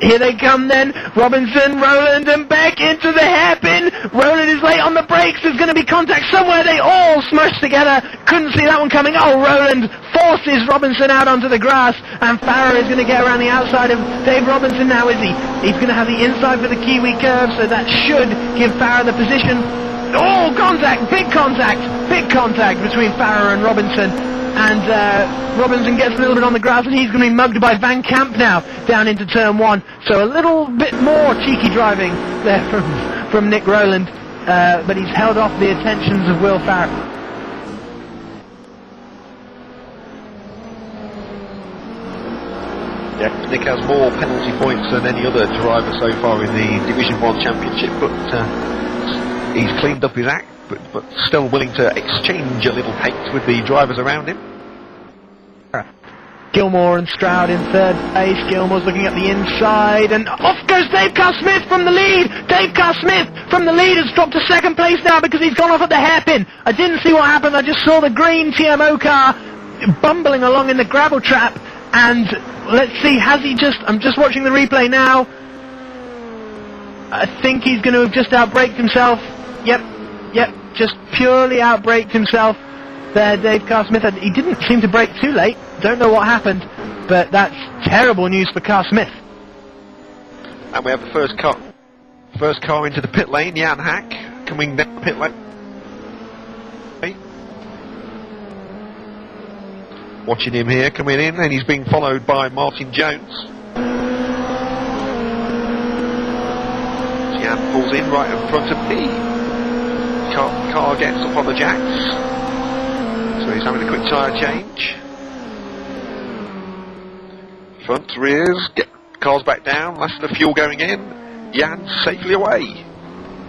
Here they come then. Robinson, Rowland and Beck into the hairpin. Rowland is late on the brakes. There's going to be contact somewhere. They all smush together. Couldn't see that one coming. Rowland forces Robinson out onto the grass, and Farah is going to get around the outside of Dave Robinson now, is he? He's going to have the inside for the Kiwi curve, so that should give Farah the position. Contact! Big contact between Farah and Robinson. And Robinson gets a little bit on the grass, and he's going to be mugged by Van Camp now down into turn 1. So a little bit more cheeky driving there from Nick Rowland, but he's held off the attentions of Will Farah. Yeah, Nick has more penalty points than any other driver so far in the Division 1 Championship, but he's cleaned up his act. But still willing to exchange a little pace with the drivers around him. Gilmore and Stroud in 3rd place. Gilmore's looking at the inside, and off goes Dave Carl-Smith from the lead. Dave Carl-Smith from the lead has dropped to 2nd place now because he's gone off at the hairpin. I didn't see what happened. I just saw the green TMO car bumbling along in the gravel trap, And let's see, has he just... I'm just watching the replay now. I think he's going to have just outbraked himself. Yep, just purely outbraked himself there, Dave Carr Smith. He didn't seem to brake too late. Don't know what happened, but that's terrible news for Carr Smith. And we have the first car into the pit lane, Jan Hack, coming down the pit lane. Watching him here coming in, and he's being followed by Martin Jones. Jan pulls in right in front of me. Car gets up on the jacks, so he's having a quick tyre change. Front, rears, cars back down, less of the fuel going in. Jan safely away,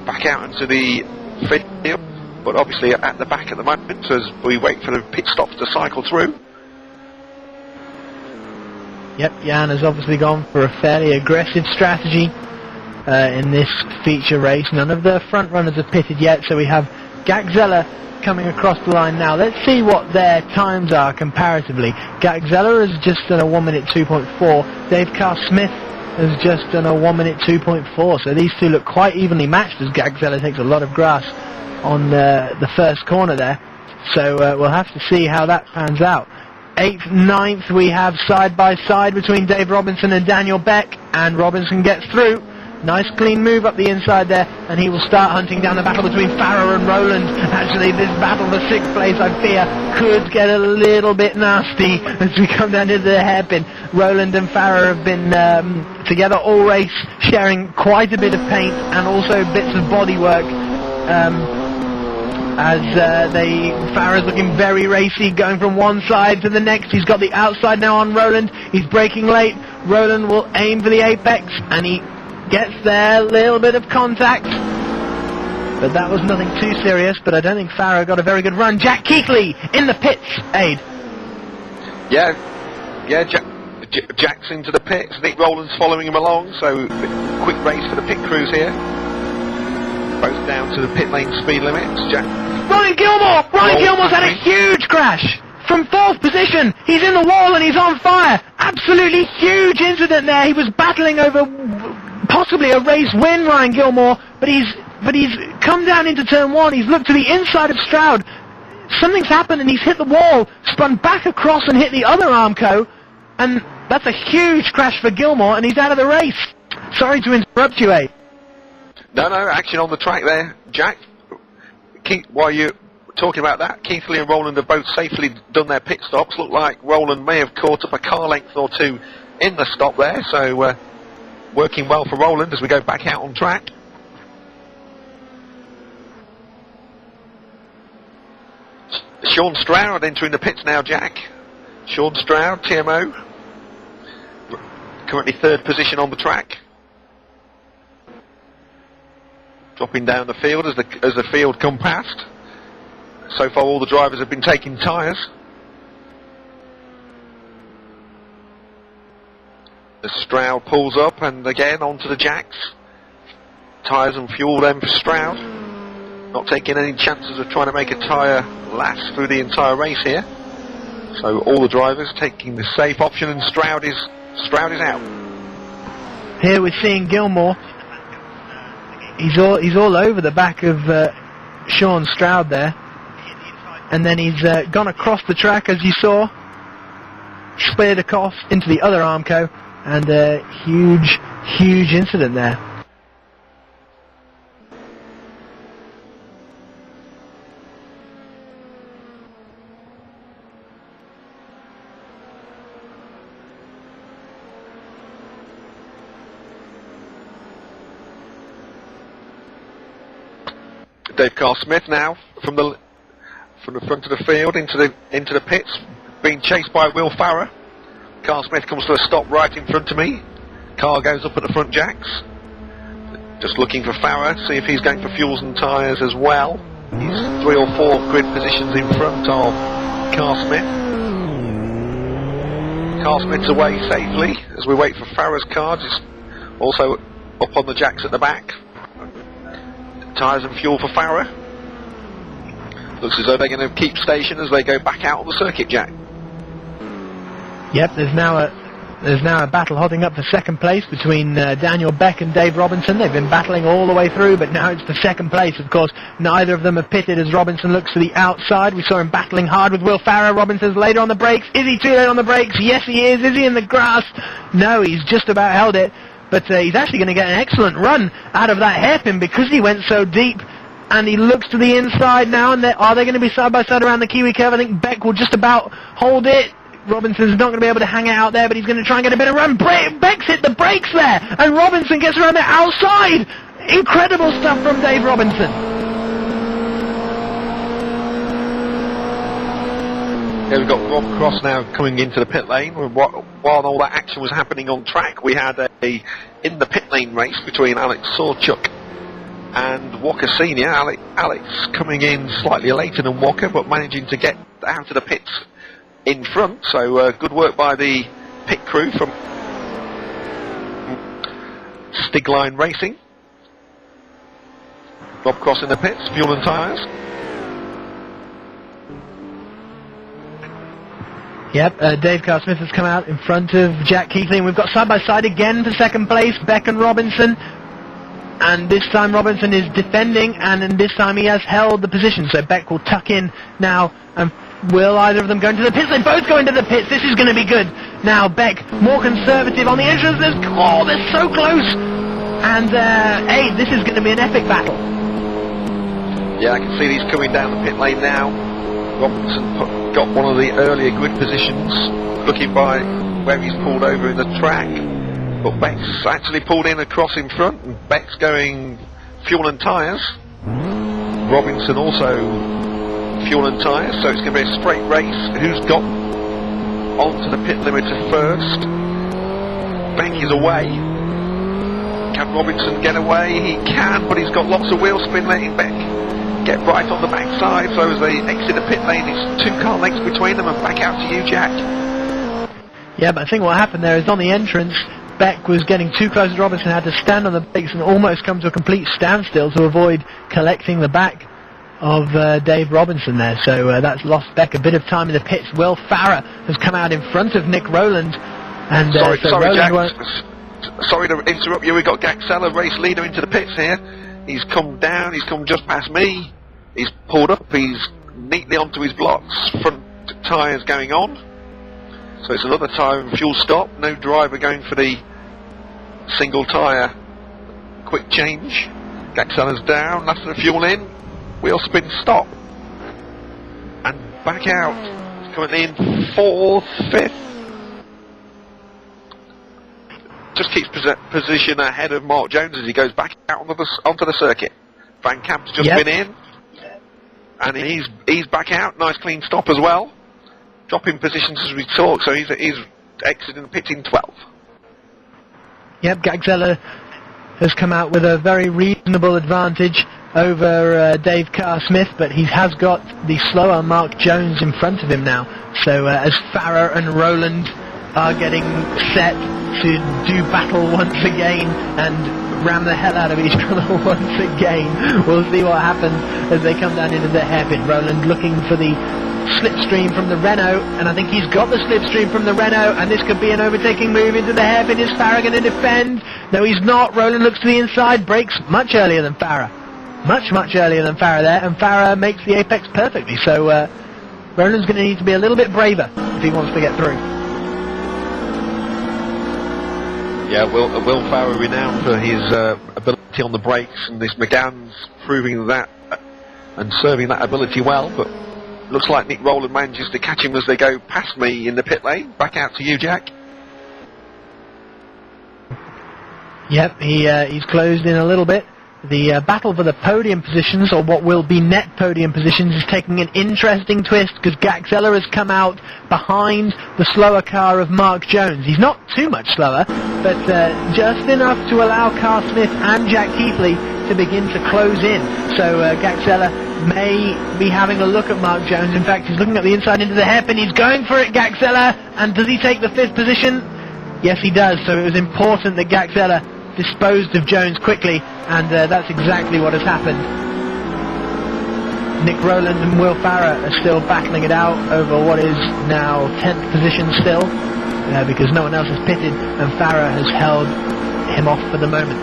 back out into the field, but obviously at the back at the moment as we wait for the pit stops to cycle through. Yep, Jan has obviously gone for a fairly aggressive strategy in this feature race. None of the front runners have pitted yet, so we have Gagzella coming across the line now. Let's see what their times are comparatively. Gagzella has just done a 1 minute 2.4. Dave Carr Smith has just done a 1 minute 2.4. So these two look quite evenly matched as Gagzella takes a lot of grass on the first corner there. So we'll have to see how that pans out. 8th, 9th we have side by side between Dave Robinson and Daniel Beck, and Robinson gets through. Nice clean move up the inside there, and he will start hunting down the battle between Farah and Rowland. Actually, this battle for 6th place, I fear, could get a little bit nasty as we come down to the hairpin. Rowland and Farah have been together all race, sharing quite a bit of paint and also bits of bodywork. Farah's looking very racy, going from one side to the next. He's got the outside now on Rowland. He's braking late. Rowland will aim for the apex, and he gets there, a little bit of contact, but that was nothing too serious. But I don't think Farah got a very good run. Jack Keithley in the pits, Aid. Yeah, Jack's into the pits. Nick Rowland's following him along, so quick race for the pit crews here. Both down to the pit lane speed limits. Ryan Gilmore's had a huge crash from 4th position. He's in the wall and he's on fire. Absolutely huge incident there. He was battling over possibly a race win, Ryan Gilmore, but he's come down into turn 1. He's looked to the inside of Stroud. Something's happened and he's hit the wall, spun back across and hit the other Armco, and that's a huge crash for Gilmore, and he's out of the race. Sorry to interrupt you, Abe. No, action on the track there, Jack. While you're talking about that, Keithley and Rowland have both safely done their pit stops. Look like Rowland may have caught up a car length or two in the stop there, so working well for Rowland as we go back out on track. Sean Stroud entering the pits now, Jack. Sean Stroud, TMO, currently 3rd position on the track. Dropping down the field as the field come past. So far all the drivers have been taking tyres. As Stroud pulls up and again onto the jacks. Tyres and fuel then for Stroud. Not taking any chances of trying to make a tyre last through the entire race here. So all the drivers taking the safe option, and Stroud is out. Here we're seeing Gilmore. He's all over the back of Sean Stroud there, and then he's gone across the track as you saw, split across into the other Armco, and a huge incident there. Dave Carr Smith now from the front of the field into the pits, being chased by Will Farah. Carr Smith comes to a stop right in front of me. Car goes up at the front jacks. Just looking for Farah, see if he's going for fuels and tyres as well. He's 3 or 4 grid positions in front of Carr Smith. Carr Smith's away safely as we wait for Farah's car, just also up on the jacks at the back. Tyres and fuel for Farah. Looks as though they're going to keep station as they go back out on the circuit, Jack. Yep, there's now a battle hotting up for second place between Daniel Beck and Dave Robinson. They've been battling all the way through, but now it's for second place. Of course, neither of them are pitted as Robinson looks to the outside. We saw him battling hard with Will Farrer. Robinson's later on the brakes. Is he too late on the brakes? Yes, he is. Is he in the grass? No, he's just about held it. But he's actually going to get an excellent run out of that hairpin because he went so deep. And he looks to the inside now, and are they going to be side by side around the Kiwi curve? I think Beck will just about hold it. Robinson's not going to be able to hang it out there, but he's going to try and get a bit of run. Beck's hit the brakes there, and Robinson gets around the outside. Incredible stuff from Dave Robinson. Yeah, we've got Rob Cross now coming into the pit lane. While all that action was happening on track, we had in the pit lane race between Alex Sawchuk and Walker Senior. Alex coming in slightly later than Walker, but managing to get out of the pits in front. So good work by the pit crew from Stigline Racing. Rob Cross in the pits, fuel and tyres. Yep, Dave Carr-Smith has come out in front of Jack Keithley, and we've got side by side again for second place, Beck and Robinson. And this time Robinson is defending, and this time he has held the position. So Beck will tuck in now, and will either of them go into the pits? They both go into the pits. This is going to be good. Now Beck, more conservative on the entrance. They're so close. And hey, this is going to be an epic battle. Yeah, I can see these coming down the pit lane now. Robinson got one of the earlier grid positions, looking by where he's pulled over in the track. But Beck's actually pulled in across in front, and Beck's going fuel and tyres. Robinson also fuel and tyres, so it's going to be a straight race. Who's got onto the pit limiter first? Beck is away. Can Robinson get away? He can, but he's got lots of wheel spin, letting Beck get right on the backside. So as they exit the pit lane, it's 2 car lengths between them, and back out to you, Jack. Yeah, but I think what happened there is on the entrance, Beck was getting too close to Robinson, had to stand on the brakes and almost come to a complete standstill to avoid collecting the back of Dave Robinson there. So that's lost Beck a bit of time in the pits. Will Farrer has come out in front of Nick Rowland. And sorry, Rowland Jack. Sorry to interrupt you. We've got Gaxella, race leader, into the pits here. He's come down, he's come just past me. He's pulled up, he's neatly onto his blocks. Front tyres going on. So it's another tyre and fuel stop. No driver going for the single tyre quick change. Gaxella's down, last of the fuel in. Wheel spin stop. And back out. Currently in 4th, 5th. Just keeps position ahead of Mark Jones as he goes back out onto the circuit. Van Kamp's just been in. And he's back out. Nice clean stop as well. Dropping positions as we talk, so he's exiting the pit in 12th. Yep, Gaxella has come out with a very reasonable advantage over Dave Carr-Smith, but he has got the slower Mark Jones in front of him now. So as Farrer and Rowland are getting set to do battle once again and ram the hell out of each other once again, we'll see what happens as they come down into the hairpin. Rowland looking for the slipstream from the Renault, and I think he's got the slipstream from the Renault, and this could be an overtaking move into the hairpin. Is Farrer going to defend? No, he's not. Rowland looks to the inside, brakes much earlier than Farrer. Much earlier than Farrer there, and Farrer makes the apex perfectly, so Rowland's going to need to be a little bit braver if he wants to get through. Yeah, Will Farrer renowned for his ability on the brakes, and this McGann's proving that and serving that ability well, but looks like Nick Rowland manages to catch him as they go past me in the pit lane. Back out to you, Jack. Yep, he's closed in a little bit. The battle for the podium positions, or what will be net podium positions, is taking an interesting twist because Gaxella has come out behind the slower car of Mark Jones. He's not too much slower, but just enough to allow Carr-Smith and Jack Keithley to begin to close in. So Gaxella may be having a look at Mark Jones. In fact, he's looking at the inside into the hairpin. He's going for it, Gaxella. And does he take the 5th position? Yes, he does. So it was important that Gaxella disposed of Jones quickly, and that's exactly what has happened. Nick Rowland and Will Farrer are still battling it out over what is now 10th position still. because no one else has pitted, and Farah has held him off for the moment.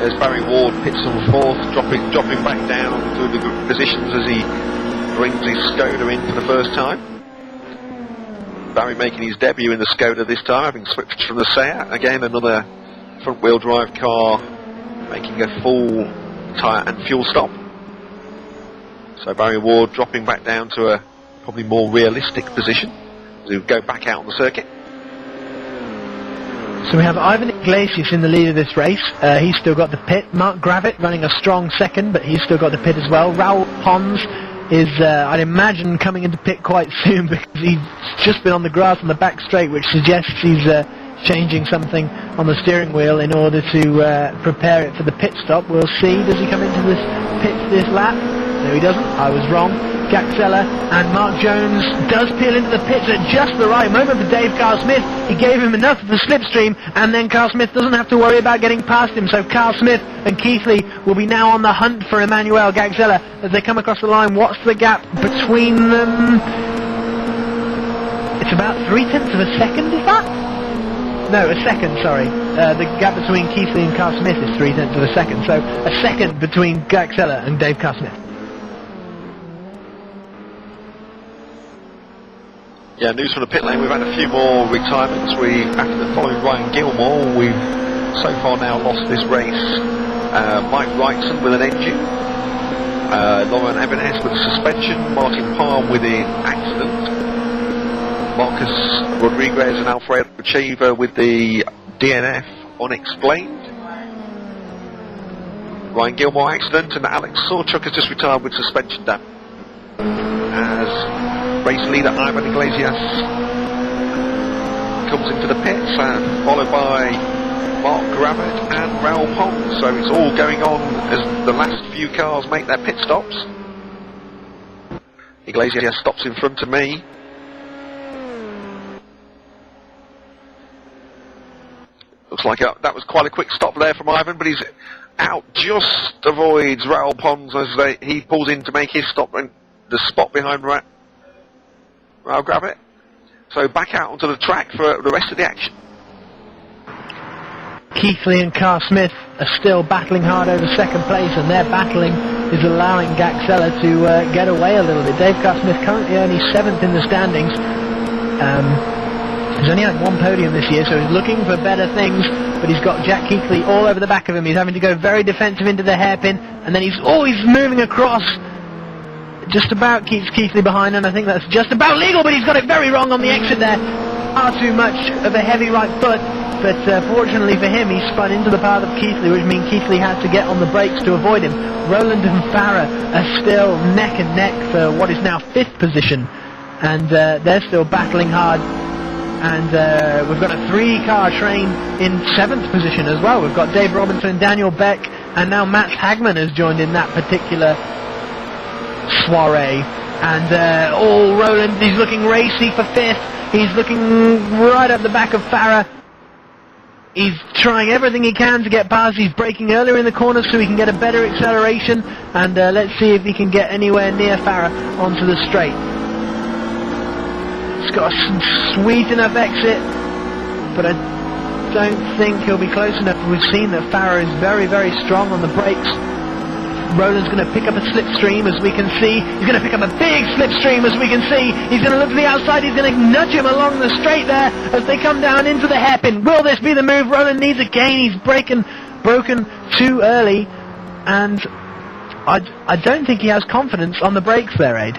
There's Barry Ward, pits on fourth, dropping back down to the positions as he brings his Skoda in for the first time. Barry making his debut in the Skoda this time, having switched from the Seat. Again, another front-wheel drive car making a full tyre and fuel stop. So Barry Ward dropping back down to a probably more realistic position as he'll go back out on the circuit. So we have Ivan Iglesias in the lead of this race. He's still got the pit. Mark Gravett running a strong second, but he's still got the pit as well. Raoul Pons is, I'd imagine, coming into pit quite soon because he's just been on the grass on the back straight, which suggests he's changing something on the steering wheel in order to prepare it for the pit stop. We'll see. Does he come into this pit this lap? No, he doesn't. I was wrong. Jack Zeller and Mark Jones does peel into the pits at just the right moment for Dave Carl Smith. He gave him enough of a slipstream, and then Carl Smith doesn't have to worry about getting past him. So Carl Smith and Keithley will be now on the hunt for Emmanuel Gagzella as they come across the line. What's the gap between them? It's about 0.3 of a second, is that? No, a second, sorry. The gap between Keithley and Carl Smith is 0.3 of a second. So a second between Gagzella and Dave Carl Smith. Yeah, news from the pit lane. We've had a few more retirements. After following Ryan Gilmore, we've so far now lost this race. Mike Wrightson with an engine, Lauren Ebenez with a suspension, Martin Palm with the accident, Marcus Rodriguez and Alfredo Cheever with the DNF unexplained, Ryan Gilmore accident, and Alex Sawchuk has just retired with suspension damage. As race leader Ivan Iglesias comes into the pits, followed by Mark Gravett and Raoul Pons. So it's all going on as the last few cars make their pit stops. Iglesias stops in front of me. Looks like that was quite a quick stop there from Ivan, but he's out, just avoids Raoul Pons as he pulls in to make his stop, and the spot behind Raoul Gravett. So back out onto the track for the rest of the action. Keithley and Carl Smith are still battling hard over second place, and their battling is allowing Gagzella to get away a little bit. Dave Carl Smith currently only 7th in the standings. He's only had one podium this year, so he's looking for better things, but he's got Jack Keithley all over the back of him. He's having to go very defensive into the hairpin, and then he's always moving across. Just about keeps Keithley behind, and I think that's just about legal, but he's got it very wrong on the exit there. Far too much of a heavy right foot, but fortunately for him, he spun into the path of Keithley, which means Keithley had to get on the brakes to avoid him. Roland and Farah are still neck and neck for what is now 5th position, and they're still battling hard. And we've got a 3-car train in 7th position as well. We've got Dave Robinson, Daniel Beck, and now Mats Hagman has joined in that particular soiree. And Roland, he's looking racy for 5th. He's looking right up the back of Farah. He's trying everything he can to get past. He's braking earlier in the corners so he can get a better acceleration, and let's see if he can get anywhere near Farah onto the straight. He's got a sweet enough exit, but I don't think he'll be close enough. We've seen that Farah is very, very strong on the brakes. Roland's going to pick up a slipstream, as we can see. He's going to pick up a big slipstream, as we can see. He's going to look to the outside. He's going to nudge him along the straight there as they come down into the hairpin. Will this be the move? Roland needs a gain. He's broken too early, and I don't think he has confidence on the brakes there, Aid.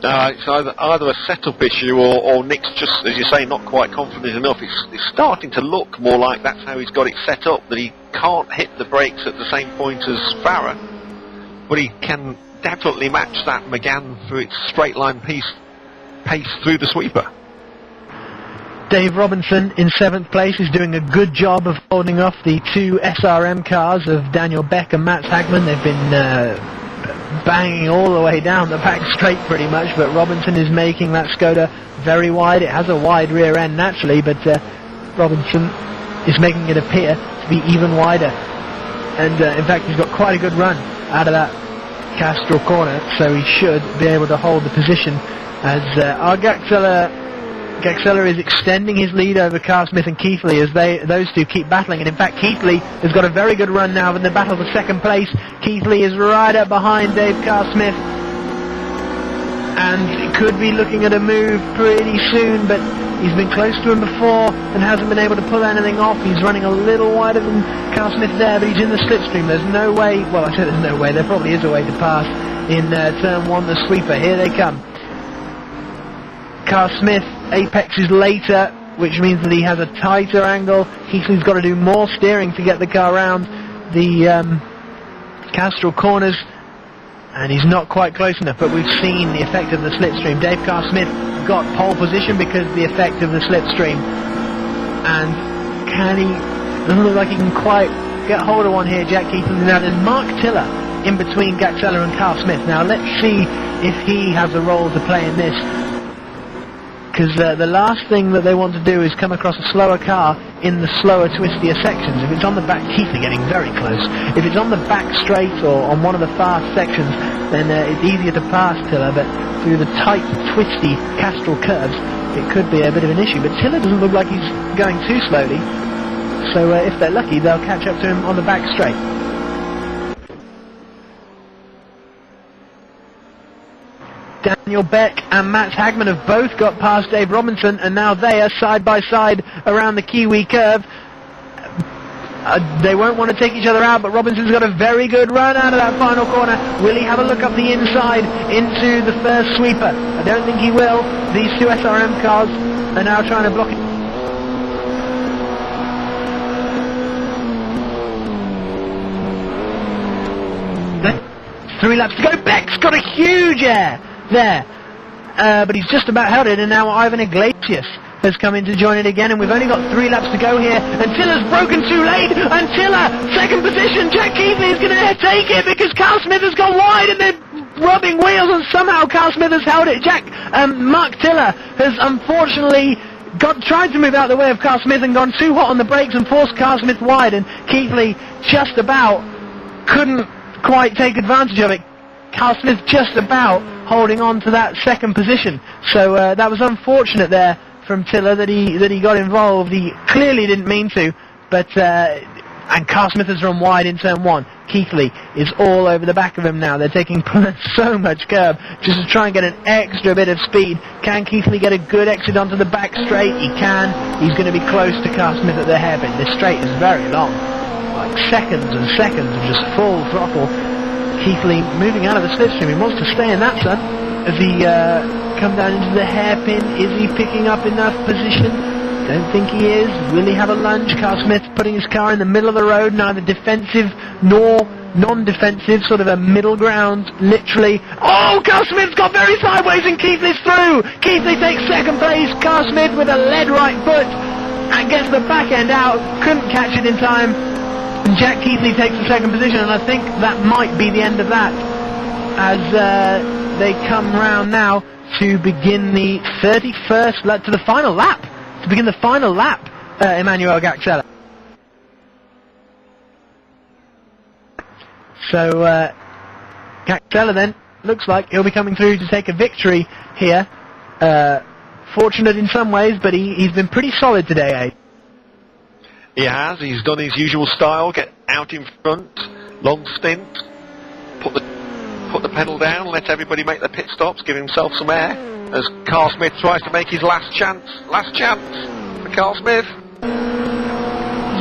No, it's either a setup issue or Nick's just, as you say, not quite confident enough. It's starting to look more like that's how he's got it set up, that he can't hit the brakes at the same point as Farah, but he can definitely match that McGann through its straight line pace through the sweeper. Dave Robinson in 7th place is doing a good job of holding off the 2 SRM cars of Daniel Beck and Mats Hagman. They've been banging all the way down the back straight pretty much, but Robinson is making that Skoda very wide. It has a wide rear end naturally, but Robinson is making it appear to be even wider, and in fact he's got quite a good run out of that Castrol corner, so he should be able to hold the position as our Gagzella Gaxella is extending his lead over Carl Smith and Keithley as those two keep battling, and in fact Keithley has got a very good run now in the battle for second place. Keithley is right up behind Dave Carl Smith and could be looking at a move pretty soon, but he's been close to him before and hasn't been able to pull anything off. He's running a little wider than Carl Smith there, but he's in the slipstream. There's no way, well I said there's no way, there probably is a way to pass in turn 1, the sweeper. Here they come. Carl Smith apexes later, which means that he has a tighter angle. Keithley's got to do more steering to get the car around the Castrol corners, and he's not quite close enough, but we've seen the effect of the slipstream. Dave Carl Smith got pole position because of the effect of the slipstream, and doesn't look like he can quite get hold of one here, Jack Keithley. Now there's Mark Tiller in between Gaxella and Carl Smith. Now let's see if he has a role to play in this, because the last thing that they want to do is come across a slower car in the slower, twistier sections. If it's on the back, Keithley getting very close. If it's on the back straight or on one of the fast sections, then it's easier to pass Tiller, but through the tight, twisty Castrol curves, it could be a bit of an issue. But Tiller doesn't look like he's going too slowly, so if they're lucky, they'll catch up to him on the back straight. Daniel Beck and Mats Hagman have both got past Dave Robinson, and now they are side by side around the Kiwi curve. They won't want to take each other out, but Robinson's got a very good run out of that final corner. Will he have a look up the inside into the first sweeper? I don't think he will. These two SRM cars are now trying to block it. 3 laps to go. Beck's got a huge air there, but he's just about held it, and now Ivan Iglesias has come in to join it again, and we've only got 3 laps to go here, and Tiller's broken too late, and Tiller, second position. Jack Keithley is going to take it because Carl Smith has gone wide, and they're rubbing wheels, and somehow Carl Smith has held it. Mark Tiller has unfortunately tried to move out the way of Carl Smith and gone too hot on the brakes and forced Carl Smith wide, and Keithley just about couldn't quite take advantage of it. Carl Smith just about holding on to that second position, so that was unfortunate there from Tiller that he got involved. He clearly didn't mean to, but and Carl Smith has run wide in turn 1. Keithley is all over the back of him now. They're taking so much curb just to try and get an extra bit of speed. Can Keithley get a good exit onto the back straight? He can. He's going to be close to Carl Smith at the hairpin. This straight is very long, like seconds and seconds of just full throttle. Keithley moving out of the slipstream. He wants to stay in that, son. As he come down into the hairpin, is he picking up enough position? Don't think he is. Will he have a lunge? Carl Smith putting his car in the middle of the road, neither defensive nor non-defensive, sort of a middle ground, literally. Oh, Carl Smith's got very sideways and Keithley's through. Keithley takes second place. Carl Smith with a lead right foot and gets the back end out. Couldn't catch it in time. And Jack Keithley takes the second position, and I think that might be the end of that, as they come round now to begin the 31st lap, to the final lap, to begin the final lap, Emmanuel Gaxella. So Gaxella then looks like he'll be coming through to take a victory here. Fortunate in some ways, but he's been pretty solid today, eh? He has. He's done his usual style. Get out in front, long stint, put the pedal down, let everybody make their pit stops, give himself some air. As Carl Smith tries to make his last chance for Carl Smith.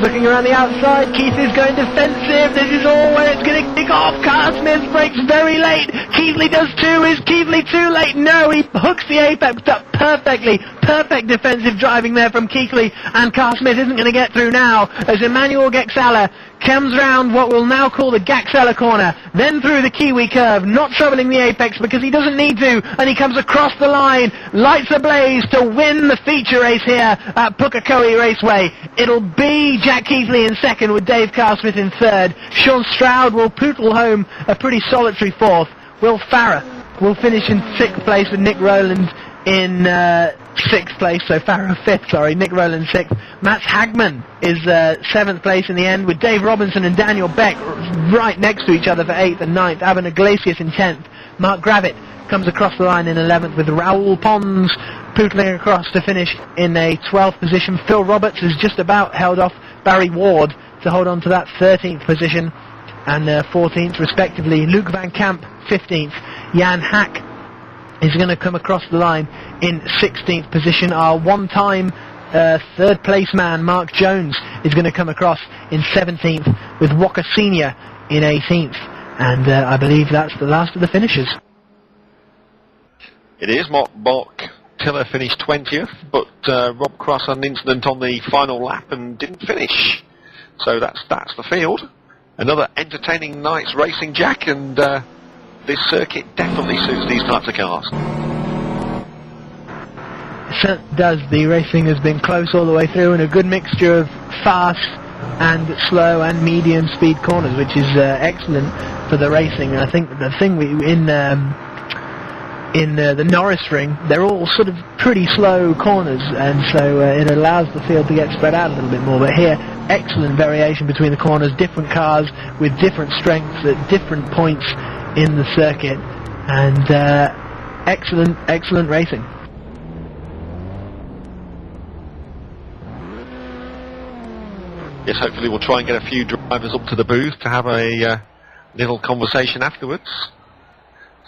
Looking around the outside, Keithley's going defensive. This is all where it's going to kick off. Carl Smith brakes very late. Keithley does too. Is Keithley too late? No, he hooks the apex up perfectly. Perfect defensive driving there from Keithley, and Carl Smith isn't going to get through now as Emmanuel Gaxella comes round what we'll now call the Gaxella corner, then through the Kiwi curve, not troubling the apex because he doesn't need to, and he comes across the line, lights ablaze to win the feature race here at Pukekohe Raceway. It'll be Jack Keithley in second with Dave Carl Smith in third. Sean Stroud will poodle home a pretty solitary fourth. Will Farah will finish in 6th place with Nick Rowland in 6th place, so Farah 5th, sorry, Nick Rowland 6th. Mats Hagman is 7th place in the end, with Dave Robinson and Daniel Beck right next to each other for 8th and 9th. Ivan Iglesias in 10th. Mark Gravitt comes across the line in 11th, with Raoul Pons pootling across to finish in a 12th position. Phil Roberts has just about held off Barry Ward to hold on to that 13th position and 14th respectively. Luke Van Camp 15th. Jan Hack is going to come across the line in 16th position. Our one-time third place man Mark Jones is going to come across in 17th, with Walker Senior in 18th, and I believe that's the last of the finishers. It is. Mark Tiller finished 20th, but Rob Cross had an incident on the final lap and didn't finish. So that's the field. Another entertaining night's racing, Jack, and this circuit definitely suits these types of cars. It certainly does. The racing has been close all the way through, and a good mixture of fast and slow and medium speed corners, which is excellent for the racing. And I think the thing in the Norris ring, they're all sort of pretty slow corners, and so it allows the field to get spread out a little bit more. But here, excellent variation between the corners, different cars with different strengths at different points in the circuit, and excellent racing. Yes, hopefully we'll try and get a few drivers up to the booth to have a little conversation afterwards.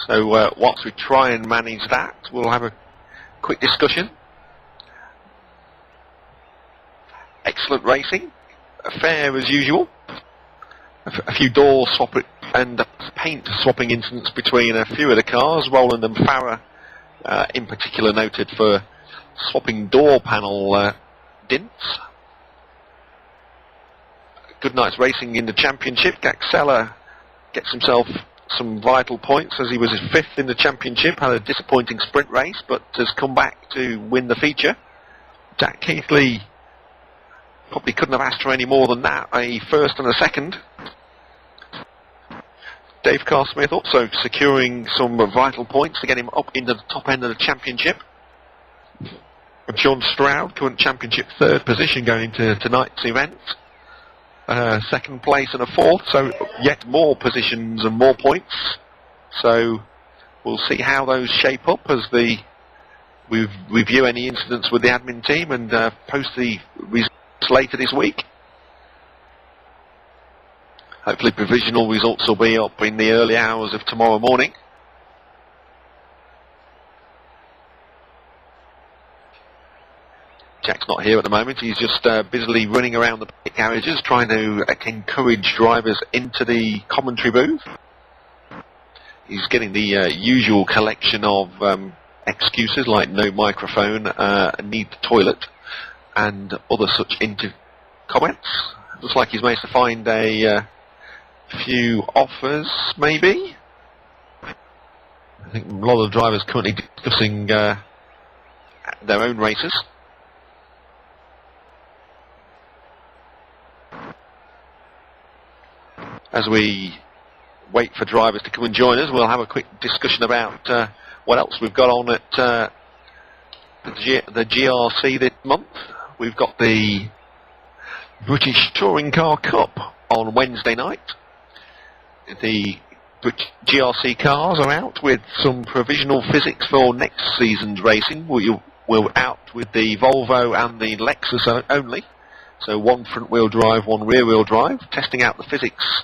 So whilst we try and manage that, we'll have a quick discussion. Excellent racing, fair as usual. A few door swapping and paint swapping incidents between a few of the cars. Roland and Farah in particular noted for swapping door panel dints. Good night's racing in the championship. Gaxella gets himself some vital points as he was 5th in the championship, had a disappointing sprint race but has come back to win the feature. Jack Keithley probably couldn't have asked for any more than that, a 1st and a 2nd. Dave Carr-Smith also securing some vital points to get him up into the top end of the championship. And Sean Stroud, current championship 3rd position going into tonight's event. 2nd place and a 4th, so yet more positions and more points. So we'll see how those shape up as we review any incidents with the admin team and post the results later this week. Hopefully provisional results will be up in the early hours of tomorrow morning. Jack's not here at the moment. He's just busily running around the pit garages trying to encourage drivers into the commentary booth. He's getting the usual collection of excuses like no microphone, need the toilet, and other such comments. Looks like he's managed to find a few offers, maybe. I think a lot of the drivers currently discussing their own races. As we wait for drivers to come and join us, we'll have a quick discussion about what else we've got on at the GRC this month. We've got the British Touring Car Cup on Wednesday night. The GRC cars are out with some provisional physics for next season's racing. We're out with the Volvo and the Lexus only. So one front-wheel drive, one rear-wheel drive, testing out the physics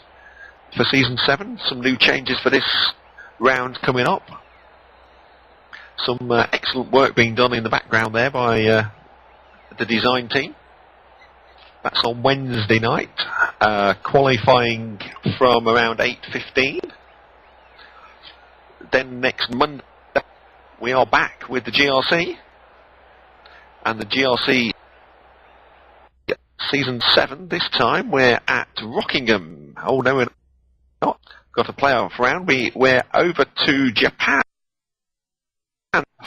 for Season 7. Some new changes for this round coming up. Some excellent work being done in the background there by the design team. That's on Wednesday night, qualifying from around 8:15. Then next Monday we are back with the GRC, and the GRC Season 7 this time we're at Rockingham. Oh no, we're not. Got a playoff round. We're over to Japan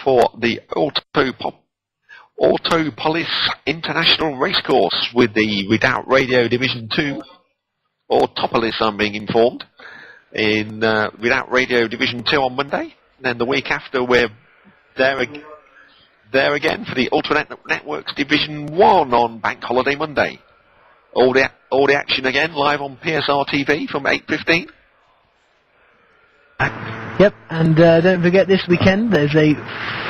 for the Autopolis International Racecourse with the Redoubt Radio Division 2, Autopolis I'm being informed, in Redoubt Radio Division 2 on Monday. And then the week after we're there again for the Ultra Networks Division 1 on Bank Holiday Monday. All the action again live on PSR TV from 8:15. Yep, and don't forget this weekend there's a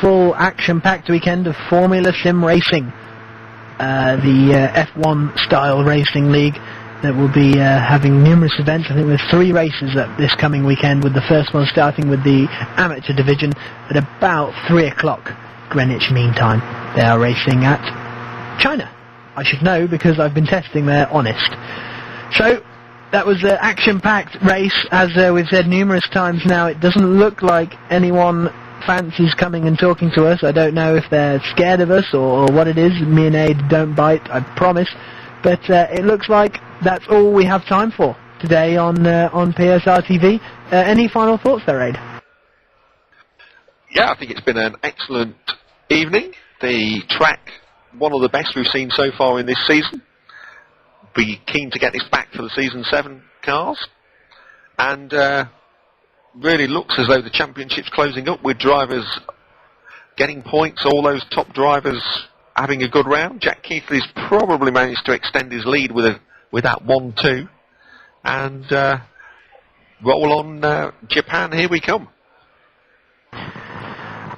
full action-packed weekend of Formula Sim racing, the F1 style racing league that will be having numerous events. I think there's 3 races up this coming weekend, with the first one starting with the amateur division at about 3 o'clock Greenwich Mean Time. They are racing at China. I should know because I've been testing there, honest. So that was an action-packed race. As we've said numerous times now, it doesn't look like anyone fancies coming and talking to us. I don't know if they're scared of us or what it is. Me and Aid don't bite, I promise. But it looks like that's all we have time for today on PSR TV. Any final thoughts there, Aid? Yeah, I think it's been an excellent evening. The track, one of the best we've seen so far in this season. Be keen to get this back for the Season 7 cars. And really looks as though the championship's closing up with drivers getting points, all those top drivers having a good round. Jack Keithley's probably managed to extend his lead with that 1-2. And roll on Japan, here we come.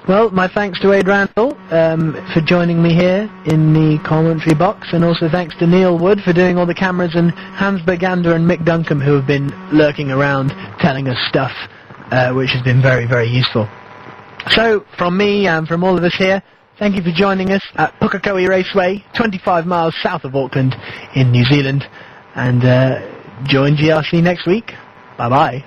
Well, my thanks to Aid Randall for joining me here in the commentary box, and also thanks to Neil Wood for doing all the cameras, and Hans Bergander and Mick Duncombe, who have been lurking around telling us stuff, which has been very, very useful. So, from me and from all of us here, thank you for joining us at Pukekohe Raceway, 25 miles south of Auckland in New Zealand, and join GRC next week. Bye-bye.